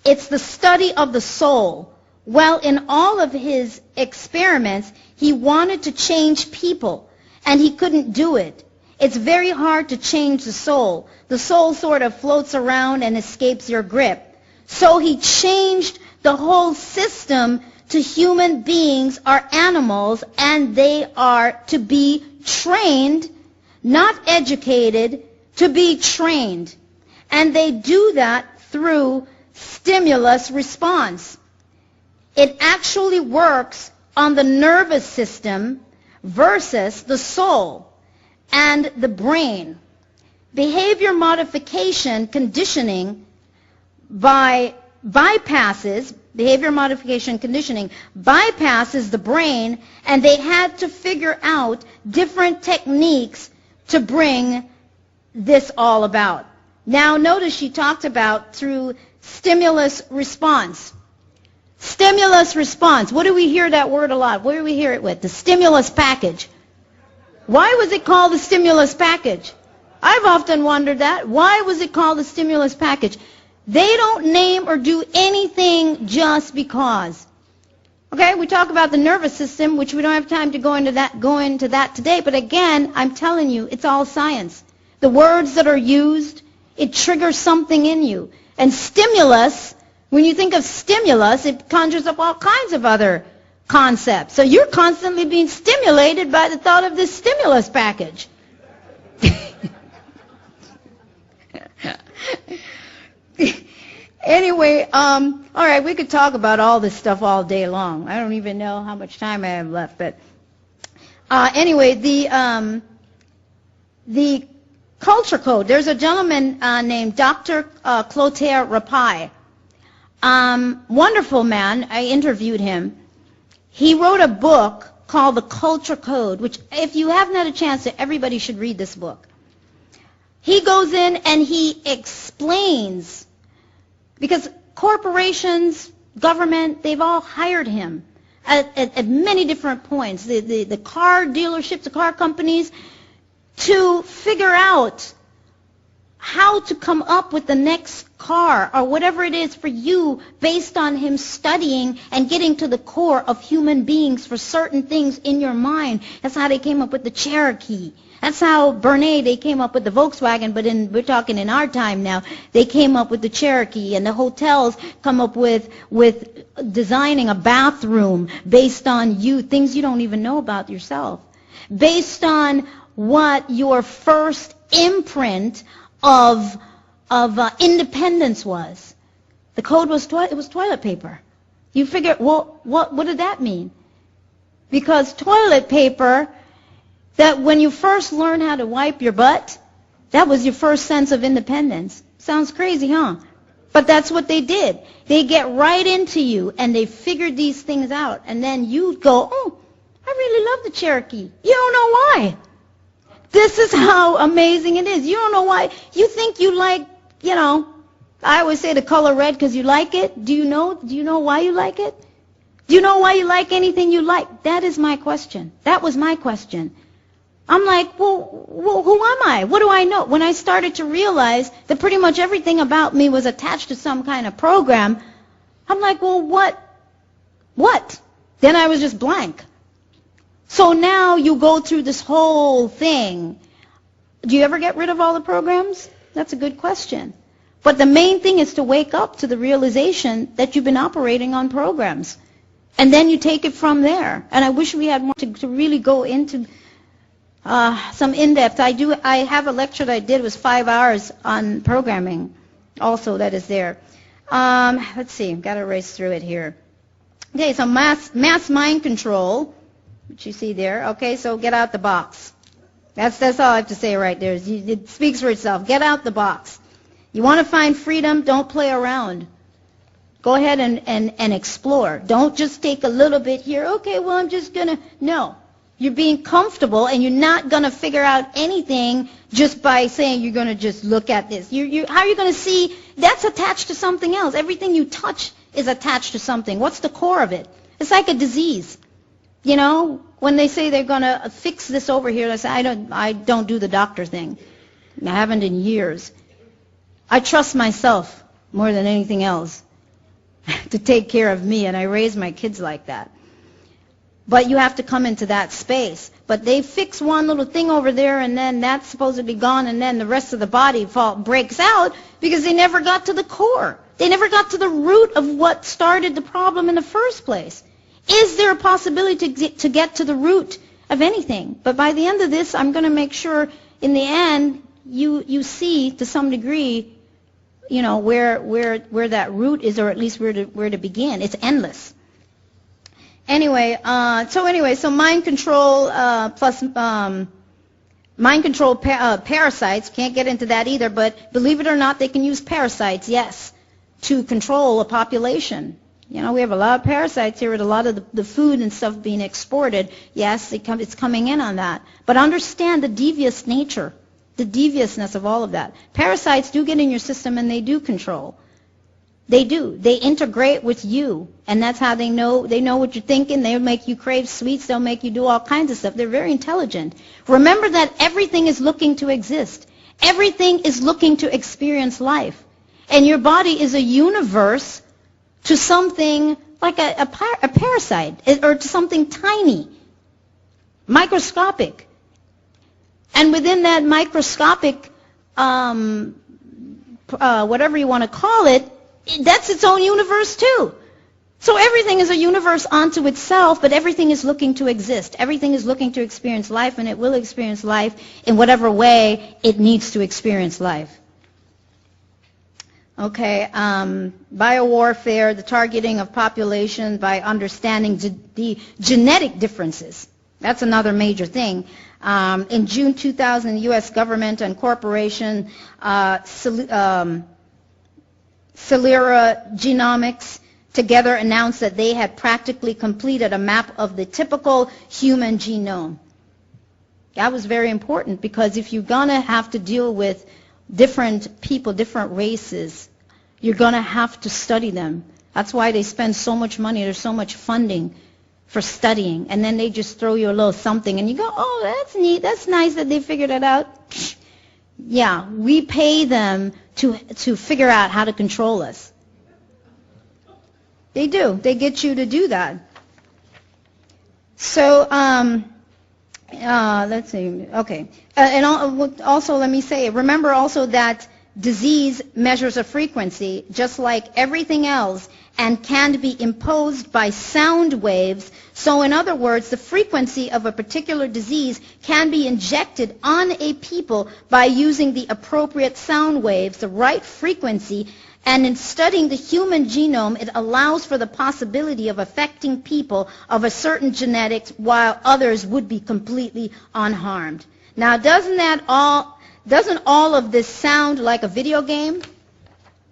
it's the study of the soul. Well, in all of his experiments, he wanted to change people, and he couldn't do it. It's very hard to change the soul. The soul sort of floats around and escapes your grip. So he changed the whole system to human beings are animals, and they are to be trained, not educated, to be trained. And they do that through stimulus response. It actually works on the nervous system versus the soul and the brain. Behavior modification conditioning bypasses the brain, and they had to figure out different techniques to bring this all about. Now notice she talked about through stimulus response. Stimulus response. What do we hear that word a lot? What do we hear it with? The stimulus package. Why was it called the stimulus package? I've often wondered that. Why was it called the stimulus package? They don't name or do anything just because. Okay, we talk about the nervous system, which we don't have time to go into that today, but again, I'm telling you, it's all science. The words that are used, it triggers something in you. And stimulus, when you think of stimulus, it conjures up all kinds of other concepts. So you're constantly being stimulated by the thought of this stimulus package. Anyway, all right, we could talk about all this stuff all day long. I don't even know how much time I have left, but anyway, the culture code. There's a gentleman named Dr. Clotaire Rapaille. Wonderful man. I interviewed him. He wrote a book called The Culture Code, which if you haven't had a chance to, everybody should read this book. He goes in and he explains, because corporations, government, they've all hired him at many different points. The car dealerships, the car companies, to figure out how to come up with the next car or whatever it is for you based on him studying and getting to the core of human beings for certain things in your mind. That's how they came up with the Cherokee. That's how they came up with the Volkswagen, but we're talking in our time now. They came up with the Cherokee, and the hotels come up with designing a bathroom based on things you don't even know about yourself, based on what your first imprint of independence was. The code was toilet paper. You figure, well, what did that mean? Because toilet paper, that when you first learned how to wipe your butt, that was your first sense of independence. Sounds crazy, huh? But that's what they did. They get right into you, and they figured these things out. And then you go, oh, I really love the Cherokee. You don't know why. This is how amazing it is. You don't know why. You think you like, I always say the color red because you like it. Do you know why you like it? Do you know why you like anything you like? That is my question. That was my question. I'm like, well, who am I? What do I know? When I started to realize that pretty much everything about me was attached to some kind of program, I'm like, well, what? Then I was just blank. So now you go through this whole thing. Do you ever get rid of all the programs? That's a good question. But the main thing is to wake up to the realization that you've been operating on programs. And then you take it from there. And I wish we had more to really go into some in-depth. I have a lecture that I did. It was 5 hours on programming also that is there. Let's see. I've got to race through it here. Okay, so mass mind control, which you see there. Okay, so get out the box. That's all I have to say right there. It speaks for itself. Get out the box. You want to find freedom? Don't play around. Go ahead and explore. Don't just take a little bit here. Okay, well, I'm just going to. No. You're being comfortable, and you're not going to figure out anything just by saying you're going to just look at this. How are you going to see? That's attached to something else. Everything you touch is attached to something. What's the core of it? It's like a disease. You know, when they say they're going to fix this over here, I say, I don't do the doctor thing. I haven't in years. I trust myself more than anything else to take care of me, and I raise my kids like that. But you have to come into that space. But they fix one little thing over there, and then that's supposed to be gone, and then the rest of the body breaks out because they never got to the core. They never got to the root of what started the problem in the first place. Is there a possibility to get to the root of anything? But by the end of this, I'm going to make sure in the end you see to some degree, you know, where that root is, or at least where to begin. It's endless. Anyway, so mind control plus mind control parasites, can't get into that either, but believe it or not, they can use parasites, yes, to control a population. You know, we have a lot of parasites here with a lot of the food and stuff being exported. Yes, it's coming in on that. But understand the devious nature, the deviousness of all of that. Parasites do get in your system, and they do control. They do. They integrate with you, and that's how they know what you're thinking. They'll make you crave sweets. They'll make you do all kinds of stuff. They're very intelligent. Remember that everything is looking to exist. Everything is looking to experience life. And your body is a universe to something like a parasite, or to something tiny, microscopic. And within that microscopic, whatever you want to call it, that's its own universe too. So everything is a universe unto itself, but everything is looking to exist. Everything is looking to experience life, and it will experience life in whatever way it needs to experience life. Okay, biowarfare, the targeting of population by understanding the genetic differences. That's another major thing. In June 2000, the U.S. government and corporation Celera Genomics together announced that they had practically completed a map of the typical human genome. That was very important, because if you're going to have to deal with different people, different races, you're going to have to study them. That's why they spend so much money. There's so much funding for studying. And then they just throw you a little something, and you go, oh, that's neat. That's nice that they figured it out. Yeah, we pay them to figure out how to control us. They do. They get you to do that. So, let's see. Okay. And also, let me say, remember also that disease measures a frequency, just like everything else, and can be imposed by sound waves. So in other words, the frequency of a particular disease can be injected on a people by using the appropriate sound waves, the right frequency. And in studying the human genome, it allows for the possibility of affecting people of a certain genetics while others would be completely unharmed. Now, doesn't all of this sound like a video game?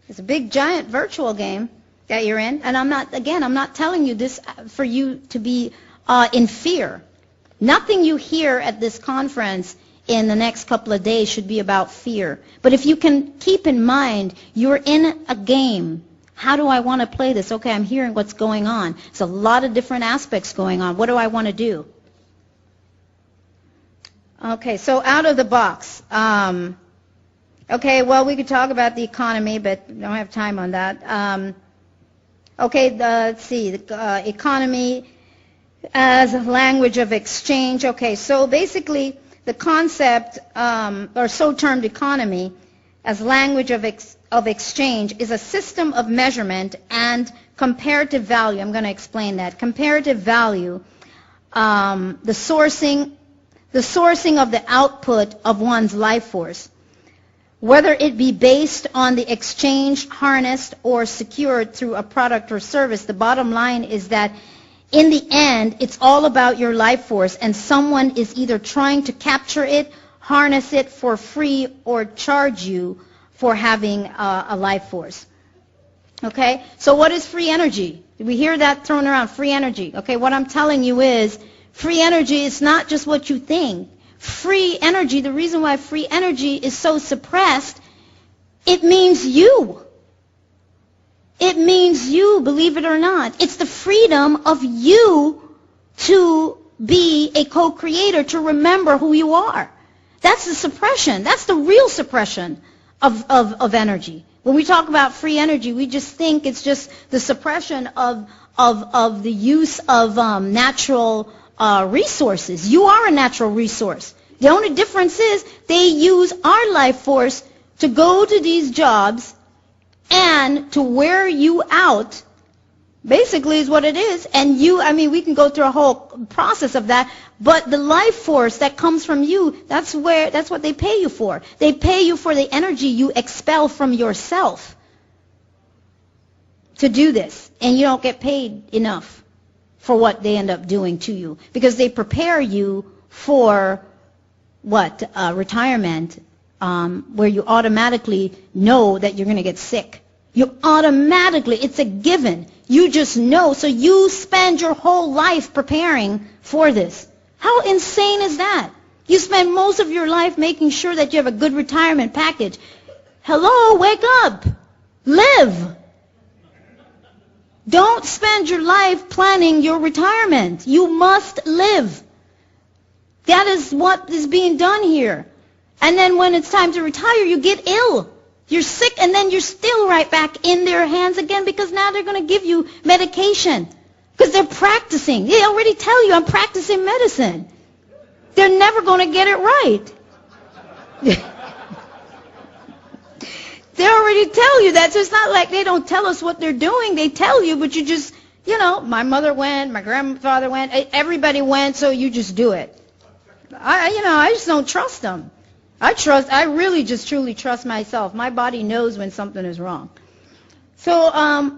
It's a big, giant virtual game that you're in. And I'm not telling you this for you to be in fear. Nothing you hear at this conference in the next couple of days should be about fear. But if you can keep in mind, you're in a game. How do I want to play this? Okay, I'm hearing what's going on. There's a lot of different aspects going on. What do I want to do? Okay, so out of the box. Okay, well, we could talk about the economy, but we don't have time on that. Okay, let's see, the economy as a language of exchange. Okay, so basically the concept, or so-termed economy as language of exchange, is a system of measurement and comparative value. I'm going to explain that. Comparative value, the sourcing of the output of one's life force, whether it be based on the exchange, harnessed, or secured through a product or service. The bottom line is that in the end, it's all about your life force, and someone is either trying to capture it, harness it for free, or charge you for having a life force. Okay? So what is free energy? We hear that thrown around, free energy. Okay, what I'm telling you is free energy is not just what you think. Free energy, the reason why free energy is so suppressed, it means you. It means you, believe it or not. It's the freedom of you to be a co-creator, to remember who you are. That's the suppression. That's the real suppression of energy. When we talk about free energy, we just think it's just the suppression of the use of natural resources. You are a natural resource. The only difference is they use our life force to go to these jobs and to wear you out, basically is what it is. And we can go through a whole process of that, but the life force that comes from you, that's what they pay you for. They pay you for the energy you expel from yourself to do this, and you don't get paid enough for what they end up doing to you, because they prepare you for retirement, where you automatically know that you're going to get sick. You automatically, it's a given. You just know. So you spend your whole life preparing for this. How insane is that? You spend most of your life making sure that you have a good retirement package. Hello, wake up. Live. Don't spend your life planning your retirement. You must live. That is what is being done here. And then when it's time to retire, you get ill. You're sick, and then you're still right back in their hands again, because now they're going to give you medication. Because they're practicing. They already tell you, I'm practicing medicine. They're never going to get it right. They already tell you that. So it's not like they don't tell us what they're doing. They tell you, but you just, my mother went, my grandfather went, everybody went, so you just do it. I just don't trust them. I really just truly trust myself. My body knows when something is wrong. So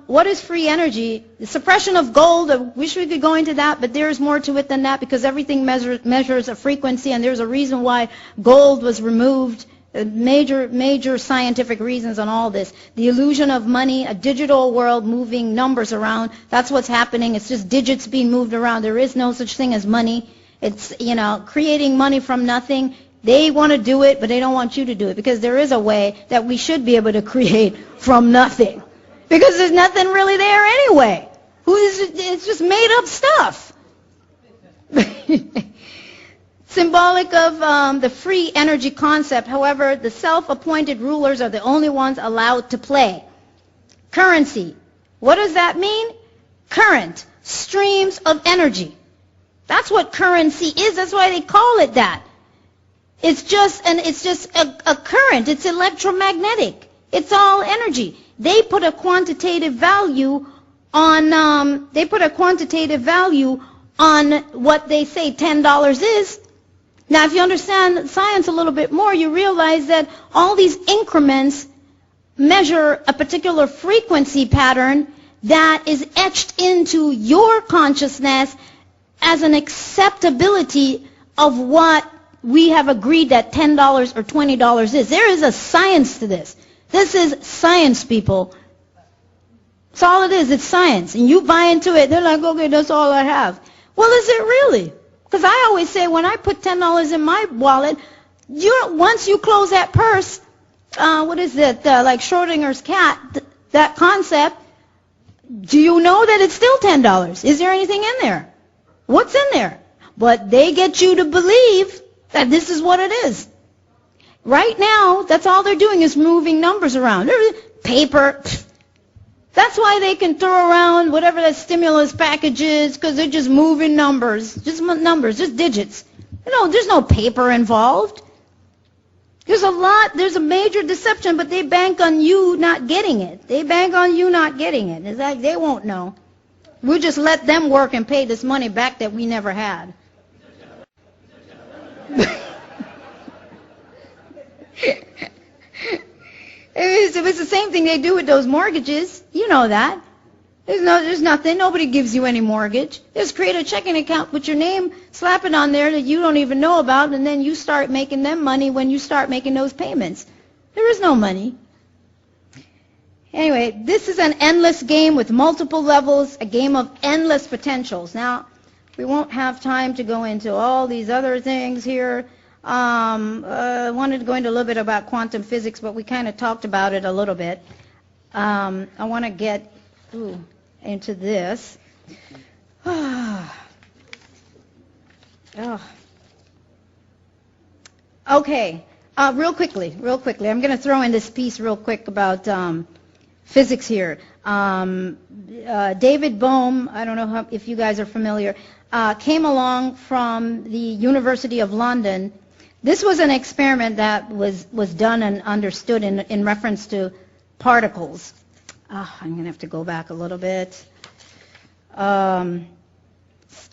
what is free energy? The suppression of gold, I wish we could go into that, but there is more to it than that, because everything measures a frequency, and there's a reason why gold was removed, major scientific reasons on all this. The illusion of money, a digital world moving numbers around, that's what's happening. It's just digits being moved around. There is no such thing as money. It's, creating money from nothing. They want to do it, but they don't want you to do it, because there is a way that we should be able to create from nothing, because there's nothing really there anyway. It's just made up stuff. Symbolic of the free energy concept, however, the self-appointed rulers are the only ones allowed to play. Currency. What does that mean? Current. Streams of energy. That's what currency is. That's why they call it that. It's just a current. It's electromagnetic. It's all energy. They put a quantitative value on what they say $10 is. Now, if you understand science a little bit more, you realize that all these increments measure a particular frequency pattern that is etched into your consciousness as an acceptability of what we have agreed that $10 or $20 is. There is a science to this. This is science, people. That's all it is. It's science. And you buy into it, they're like, okay, that's all I have. Well, is it really? Because I always say, when I put $10 in my wallet, once you close that purse, like Schrodinger's cat, that concept, do you know that it's still $10? Is there anything in there? What's in there? But they get you to believe that this is what it is. Right now, that's all they're doing is moving numbers around. Paper. That's why they can throw around whatever that stimulus package is, because they're just moving numbers. Just numbers, just digits. There's no paper involved. There's a major deception, but they bank on you not getting it. They bank on you not getting it. It's like they won't know. We'll just let them work and pay this money back that we never had. It's the same thing they do with those mortgages. You know that. There's nothing. Nobody gives you any mortgage. Just create a checking account, put your name, slap it on there that you don't even know about, and then you start making them money when you start making those payments. There is no money. Anyway, this is an endless game with multiple levels, a game of endless potentials. Now, we won't have time to go into all these other things here. I wanted to go into a little bit about quantum physics, but we kind of talked about it a little bit. I want to get into this. Okay, real quickly. I'm going to throw in this piece real quick about physics here. David Bohm, I don't know if you guys are familiar, came along from the University of London. This was an experiment that was done and understood in reference to particles. I'm going to have to go back a little bit.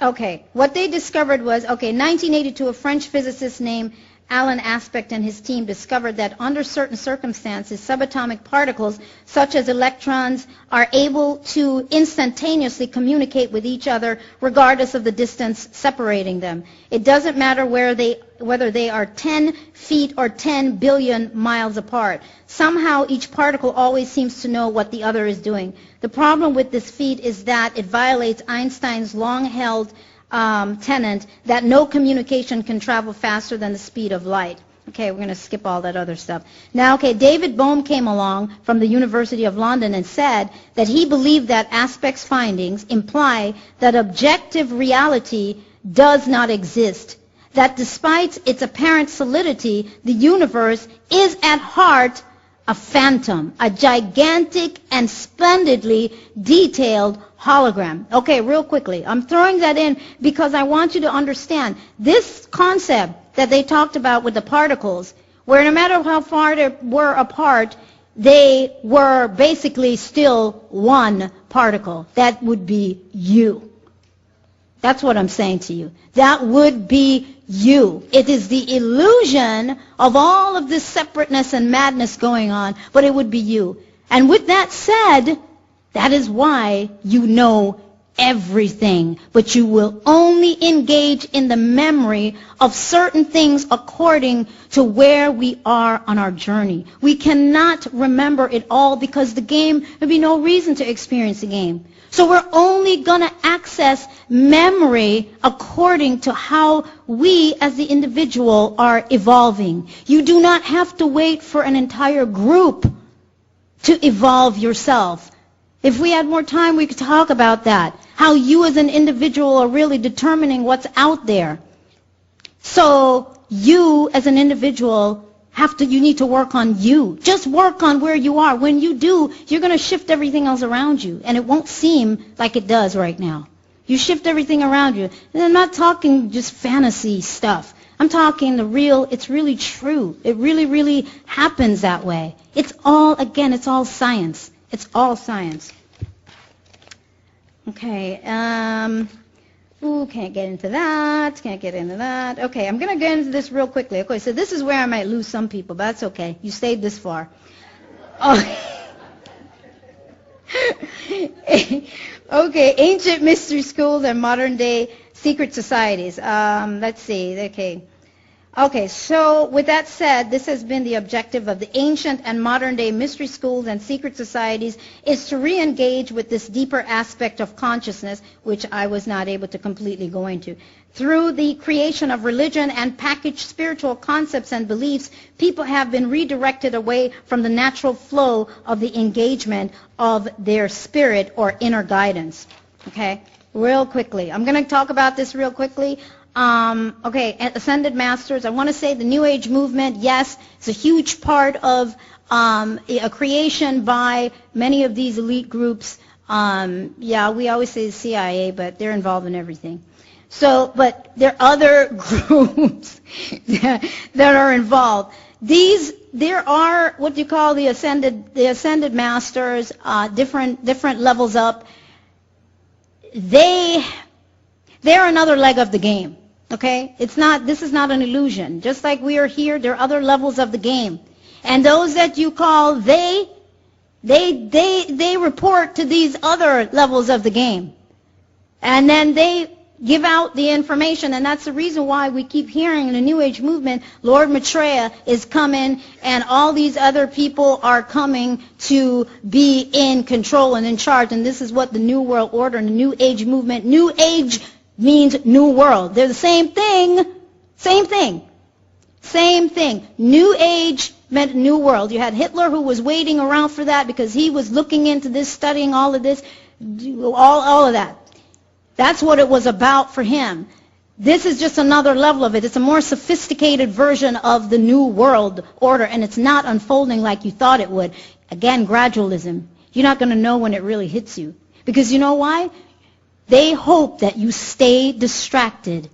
Okay, what they discovered was, 1982, a French physicist named Alan Aspect and his team discovered that under certain circumstances, subatomic particles, such as electrons, are able to instantaneously communicate with each other regardless of the distance separating them. It doesn't matter whether they are 10 feet or 10 billion miles apart. Somehow each particle always seems to know what the other is doing. The problem with this feat is that it violates Einstein's long-held tenet that no communication can travel faster than the speed of light. Okay, we're going to skip all that other stuff. Now, David Bohm came along from the University of London and said that he believed that Aspect's findings imply that objective reality does not exist, that despite its apparent solidity, the universe is at heart a phantom, a gigantic and splendidly detailed hologram. Okay, real quickly. I'm throwing that in because I want you to understand this concept that they talked about with the particles, where no matter how far they were apart, they were basically still one particle. That would be you. That's what I'm saying to you. That would be you. It is the illusion of all of this separateness and madness going on, but it would be you. And with that said, that is why you know everything, but you will only engage in the memory of certain things according to where we are on our journey. We cannot remember it all because the game, there'd be no reason to experience the game. So we're only going to access memory according to how we as the individual are evolving. You do not have to wait for an entire group to evolve yourself. If we had more time, we could talk about that. How you as an individual are really determining what's out there. So you as an individual you need to work on you. Just work on where you are. When you do, you're going to shift everything else around you. And it won't seem like it does right now. You shift everything around you. And I'm not talking just fantasy stuff. I'm talking the real, it's really true. It really, really happens that way. It's all science. It's all science. Okay, can't get into that. Okay, I'm going to get into this real quickly. Okay, so this is where I might lose some people, but that's okay. You stayed this far. Okay, ancient mystery schools and modern day secret societies. Let's see. Okay, so with that said, this has been the objective of the ancient and modern day mystery schools and secret societies is to re-engage with this deeper aspect of consciousness, which I was not able to completely go into. Through the creation of religion and packaged spiritual concepts and beliefs, people have been redirected away from the natural flow of the engagement of their spirit or inner guidance. Okay, real quickly. I'm going to talk about this real quickly. Ascended Masters. I want to say the New Age movement, yes, it's a huge part of a creation by many of these elite groups. We always say the CIA, but they're involved in everything. So, but there are other groups that are involved. there are what you call the ascended masters, different levels up. They're another leg of the game. Okay? This is not an illusion. Just like we are here, there are other levels of the game. And those that you call they report to these other levels of the game. And then they give out the information, and that's the reason why we keep hearing in the New Age movement, Lord Maitreya is coming, and all these other people are coming to be in control and in charge, and this is what the New World Order and the New Age movement, New Age means New World. They're the same thing, same thing, same thing. New Age meant New World. You had Hitler who was waiting around for that because he was looking into this, studying all of this, all of that. That's what it was about for him. This is just another level of it. It's a more sophisticated version of the New World Order, and it's not unfolding like you thought it would. Again, gradualism. You're not going to know when it really hits you. Because you know why? They hope that you stay distracted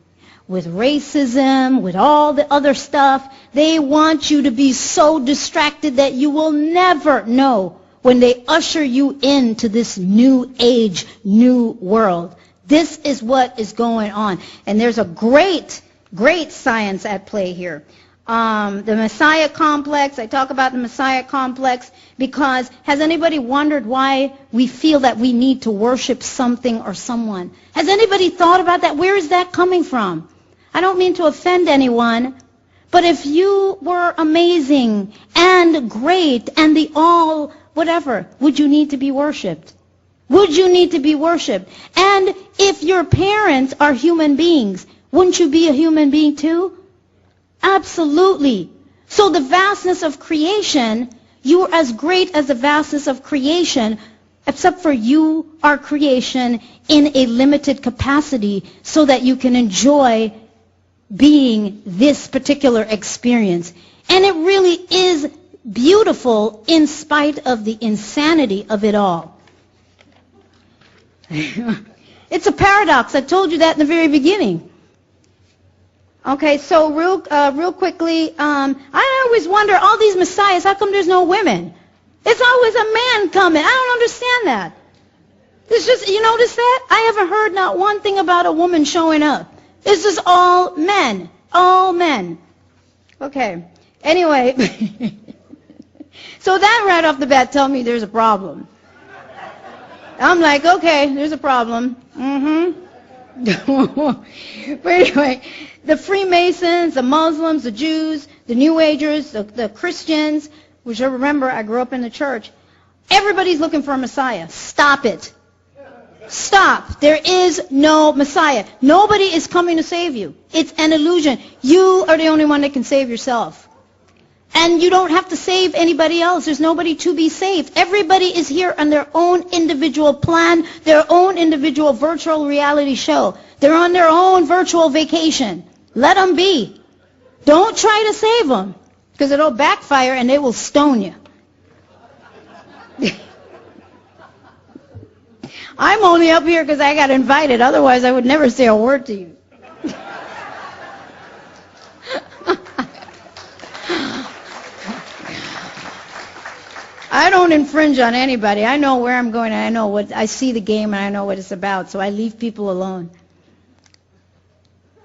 with racism, with all the other stuff. They want you to be so distracted that you will never know when they usher you into this new age, new world. This is what is going on. And there's a great science at play here. The Messiah complex, I talk about the Messiah complex because has anybody wondered why we feel that we need to worship something or someone? Has anybody thought about that? Where is that coming from? I don't mean to offend anyone, but if you were amazing and great and the all whatever, would you need to be worshipped? Would you need to be worshipped? And if your parents are human beings, wouldn't you be a human being too? Absolutely. So the vastness of creation, you are as great as the vastness of creation, except for you are creation in a limited capacity so that you can enjoy being this particular experience. And it really is beautiful in spite of the insanity of it all. It's a paradox. I told you that in the very beginning. Okay, so real quickly, I always wonder, all these messiahs, how come there's no women? It's always a man coming. I don't understand that. It's just, you notice that? I haven't heard not one thing about a woman showing up. It's just all men. All men. Okay. Anyway, so that right off the bat tells me there's a problem. I'm like, okay, there's a problem. But anyway, the Freemasons, the Muslims, the Jews, the New Agers, the Christians, which I remember I grew up in the church, everybody's looking for a Messiah. Stop it. Stop. There is no Messiah. Nobody is coming to save you. It's an illusion. You are the only one that can save yourself. And you don't have to save anybody else. There's nobody to be saved. Everybody is here on their own individual plan, their own individual virtual reality show. They're on their own virtual vacation. Let them be. Don't try to save them, because it'll backfire and they will stone you. I'm only up here because I got invited. Otherwise, I would never say a word to you. I don't infringe on anybody. I know where I'm going, and I know what, I see the game, and I know what it's about, so I leave people alone.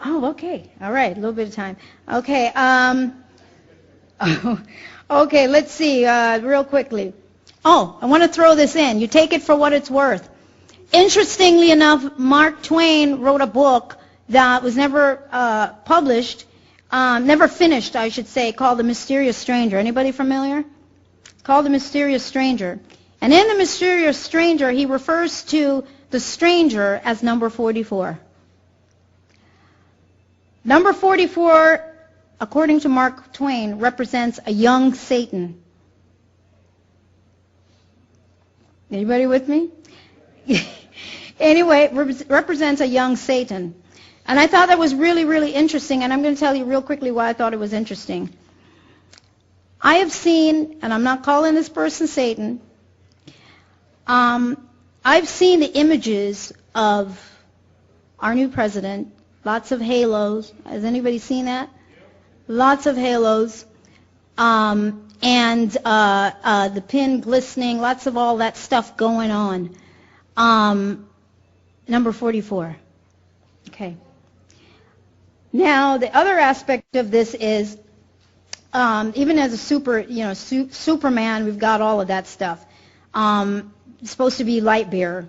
Oh, okay. All right, a little bit of time. Okay, okay, let's see, real quickly. Oh, I want to throw this in. You take it for what it's worth. Interestingly enough, Mark Twain wrote a book that was never published, never finished, I should say, called The Mysterious Stranger. Anybody familiar? Called The Mysterious Stranger. And in The Mysterious Stranger, he refers to the stranger as number 44. Number 44, according to Mark Twain, represents a young Satan. Anybody with me? Anyway, it represents a young Satan. And I thought that was really, really interesting, and I'm going to tell you real quickly why I thought it was interesting. I have seen, and I'm not calling this person Satan, I've seen the images of our new president, lots of halos. Has anybody seen that? Lots of halos. and the pin glistening, lots of all that stuff going on. Number 44. Okay. Now, the other aspect of this is, even as a Superman, we've got all of that stuff. It's supposed to be light bearer.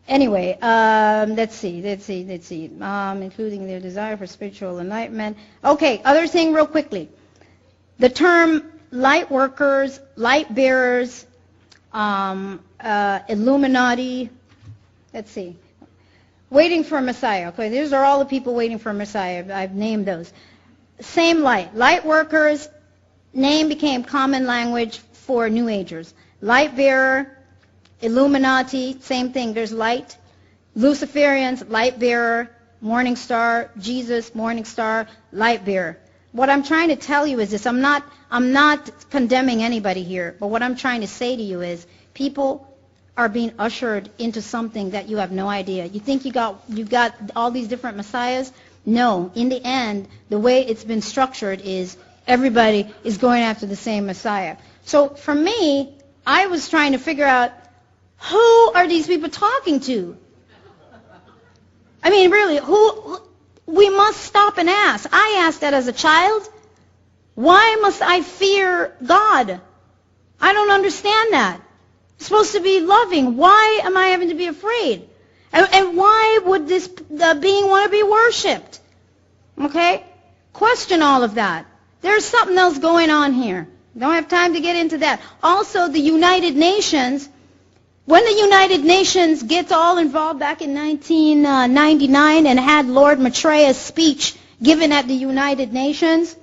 Anyway, let's see, including their desire for spiritual enlightenment. Okay, other thing real quickly. The term light workers, light bearers, Illuminati, let's see, waiting for a Messiah. Okay, these are all the people waiting for a Messiah. I've named those. Same light. Light workers, name became common language for New Agers. Light bearer, Illuminati, same thing. There's light. Luciferians, light bearer. Morning star, Jesus, morning star, light bearer. What I'm trying to tell you is this. I'm not condemning anybody here, but what I'm trying to say to you is people are being ushered into something that you have no idea. You think you got all these different messiahs? No. In the end, the way it's been structured is everybody is going after the same messiah. So for me, I was trying to figure out, who are these people talking to? I mean, really, who? We must stop and ask. I asked that as a child. Why must I fear God? I don't understand that. It's supposed to be loving. Why am I having to be afraid? And why would this being want to be worshipped? Okay? Question all of that. There's something else going on here. Don't have time to get into that. Also, the United Nations, when the United Nations gets all involved back in 1999 and had Lord Maitreya's speech given at the United Nations,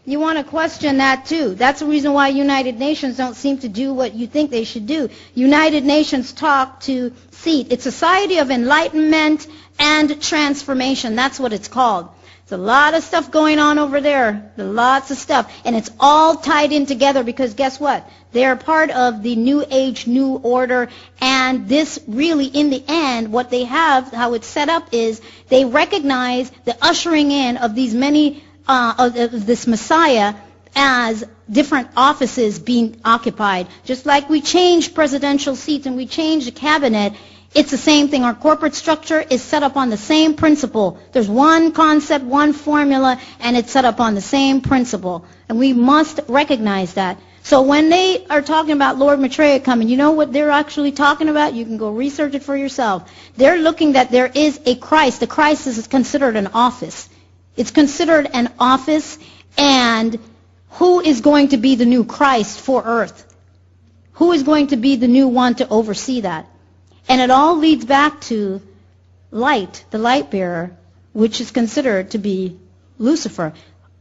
you want to question that too. That's the reason why United Nations don't seem to do what you think they should do. United Nations talk to seat. It's Society of Enlightenment and Transformation. That's what it's called. There's a lot of stuff going on over there. Lots of stuff. And it's all tied in together because guess what? They're part of the New Age, New Order. And this really, in the end, what they have, how it's set up is they recognize the ushering in of these many, of this Messiah as different offices being occupied. Just like we change presidential seats and we change the cabinet, it's the same thing. Our corporate structure is set up on the same principle. There's one concept, one formula, and it's set up on the same principle. And we must recognize that. So when they are talking about Lord Maitreya coming, you know what they're actually talking about? You can go research it for yourself. They're looking that there is a Christ. The Christ is considered an office. It's considered an office, and who is going to be the new Christ for earth? Who is going to be the new one to oversee that? And it all leads back to light, the light bearer, which is considered to be Lucifer.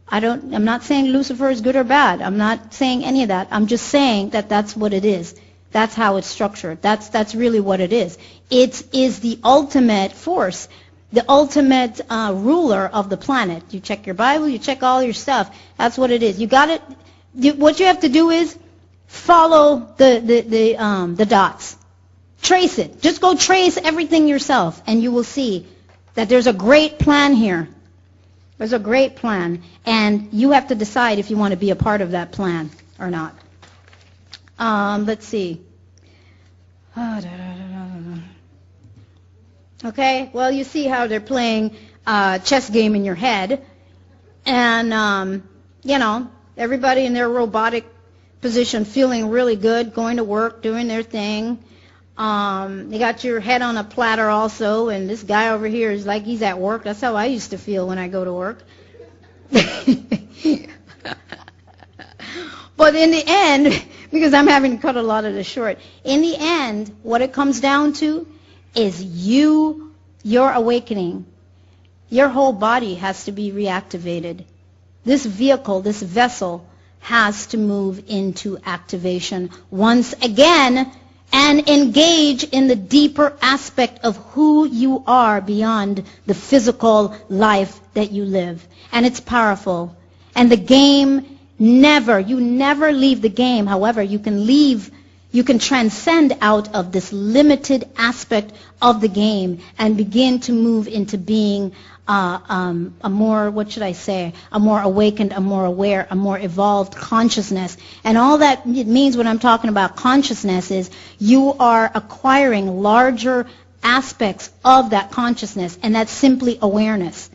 I'm not saying Lucifer is good or bad. I'm not saying any of that. I'm just saying that that's what it is. That's how it's structured. That's really what it is. It is the ultimate force, the ultimate ruler of the planet. You check your Bible, you check all your stuff. That's what it is. You got it. What you have to do is follow the dots. Trace it. Just go trace everything yourself, and you will see that there's a great plan here. There's a great plan, and you have to decide if you want to be a part of that plan or not. Let's see. Okay, well, you see how they're playing chess game in your head, and, everybody in their robotic position feeling really good, going to work, doing their thing. You got your head on a platter also, and this guy over here is like he's at work. That's how I used to feel when I go to work. But in the end, because I'm having to cut a lot of this short, in the end, what it comes down to is your awakening. Your whole body has to be reactivated. This vehicle, this vessel, has to move into activation once again, and engage in the deeper aspect of who you are beyond the physical life that you live. And it's powerful. And the game you never leave the game. However, you can leave You can transcend out of this limited aspect of the game and begin to move into being a more, what should I say, a more awakened, a more aware, a more evolved consciousness. And all that it means when I'm talking about consciousness is you are acquiring larger aspects of that consciousness, and that's simply awareness.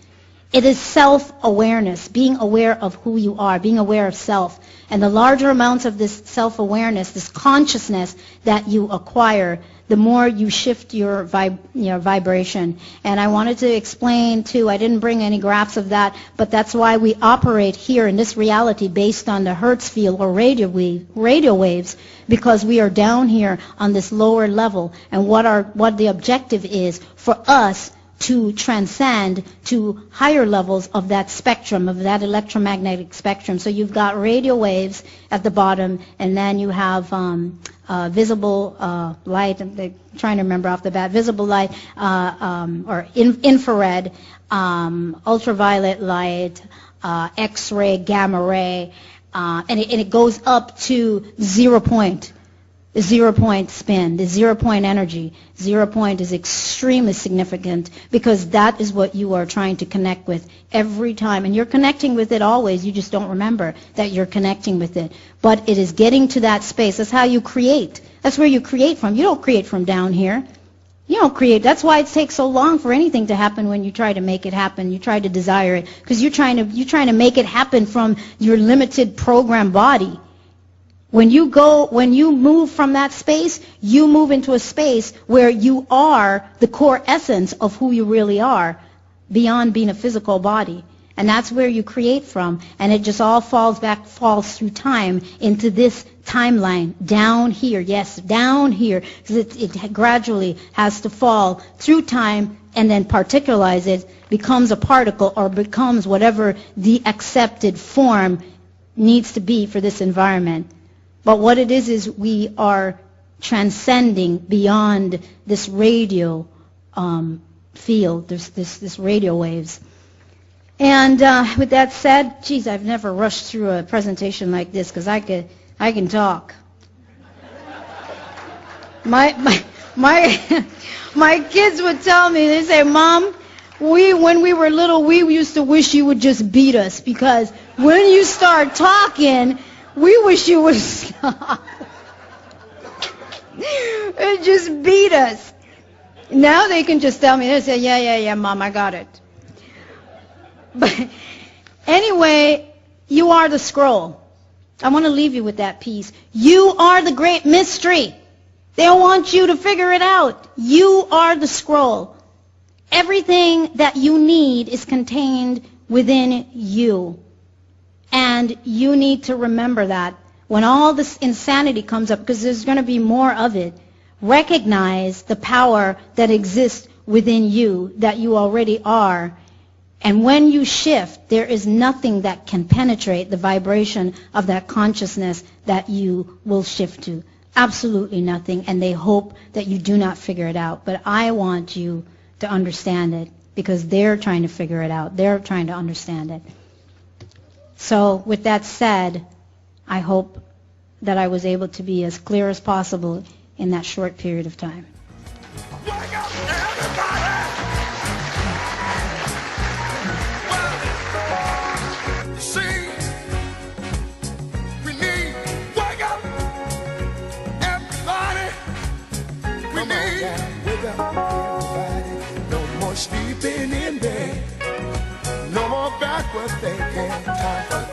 It is self-awareness, being aware of who you are, being aware of self. And the larger amounts of this self-awareness, this consciousness that you acquire, the more you shift your vibration. And I wanted to explain, too, I didn't bring any graphs of that, but that's why we operate here in this reality based on the Hertz field or radio waves, because we are down here on this lower level. And what the objective is for us to transcend to higher levels of that spectrum, of that electromagnetic spectrum. So you've got radio waves at the bottom, and then you have visible light. I'm trying to remember off the bat. Visible light or infrared, ultraviolet light, X-ray, gamma ray, and it goes up to 0 point. The 0 point spin, the 0 point energy. 0 point is extremely significant because that is what you are trying to connect with every time. And you're connecting with it always. You just don't remember that you're connecting with it. But it is getting to that space. That's how you create. That's where you create from. You don't create from down here. You don't create. That's why it takes so long for anything to happen when you try to make it happen. You try to desire it because you're trying to make it happen from your limited program body. When you move from that space, you move into a space where you are the core essence of who you really are, beyond being a physical body. And that's where you create from. And it just all falls through time into this timeline, down here, yes, down here. It gradually has to fall through time and then particularize it, becomes a particle or becomes whatever the accepted form needs to be for this environment. But what it is we are transcending beyond this radio field, this radio waves. And with that said, geez, I've never rushed through a presentation like this because I can talk. My kids would tell me, they say, Mom, when we were little, we used to wish you would just beat us because when you start talking, we wish you would stop. It just beat us. Now they can just tell me, they say, yeah, Mom, I got it. But anyway, you are the scroll. I want to leave you with that piece. You are the great mystery. They want you to figure it out. You are the scroll. Everything that you need is contained within you. And you need to remember that. When all this insanity comes up, because there's going to be more of it, recognize the power that exists within you, that you already are. And when you shift, there is nothing that can penetrate the vibration of that consciousness that you will shift to. Absolutely nothing. And they hope that you do not figure it out. But I want you to understand it because they're trying to figure it out. They're trying to understand it. So with that said, I hope that I was able to be as clear as possible in that short period of time. Wake up, everybody! Well, you see, we need wake up, everybody. We need wake up, everybody. No more sleeping in bed. No more backward thinking. Time for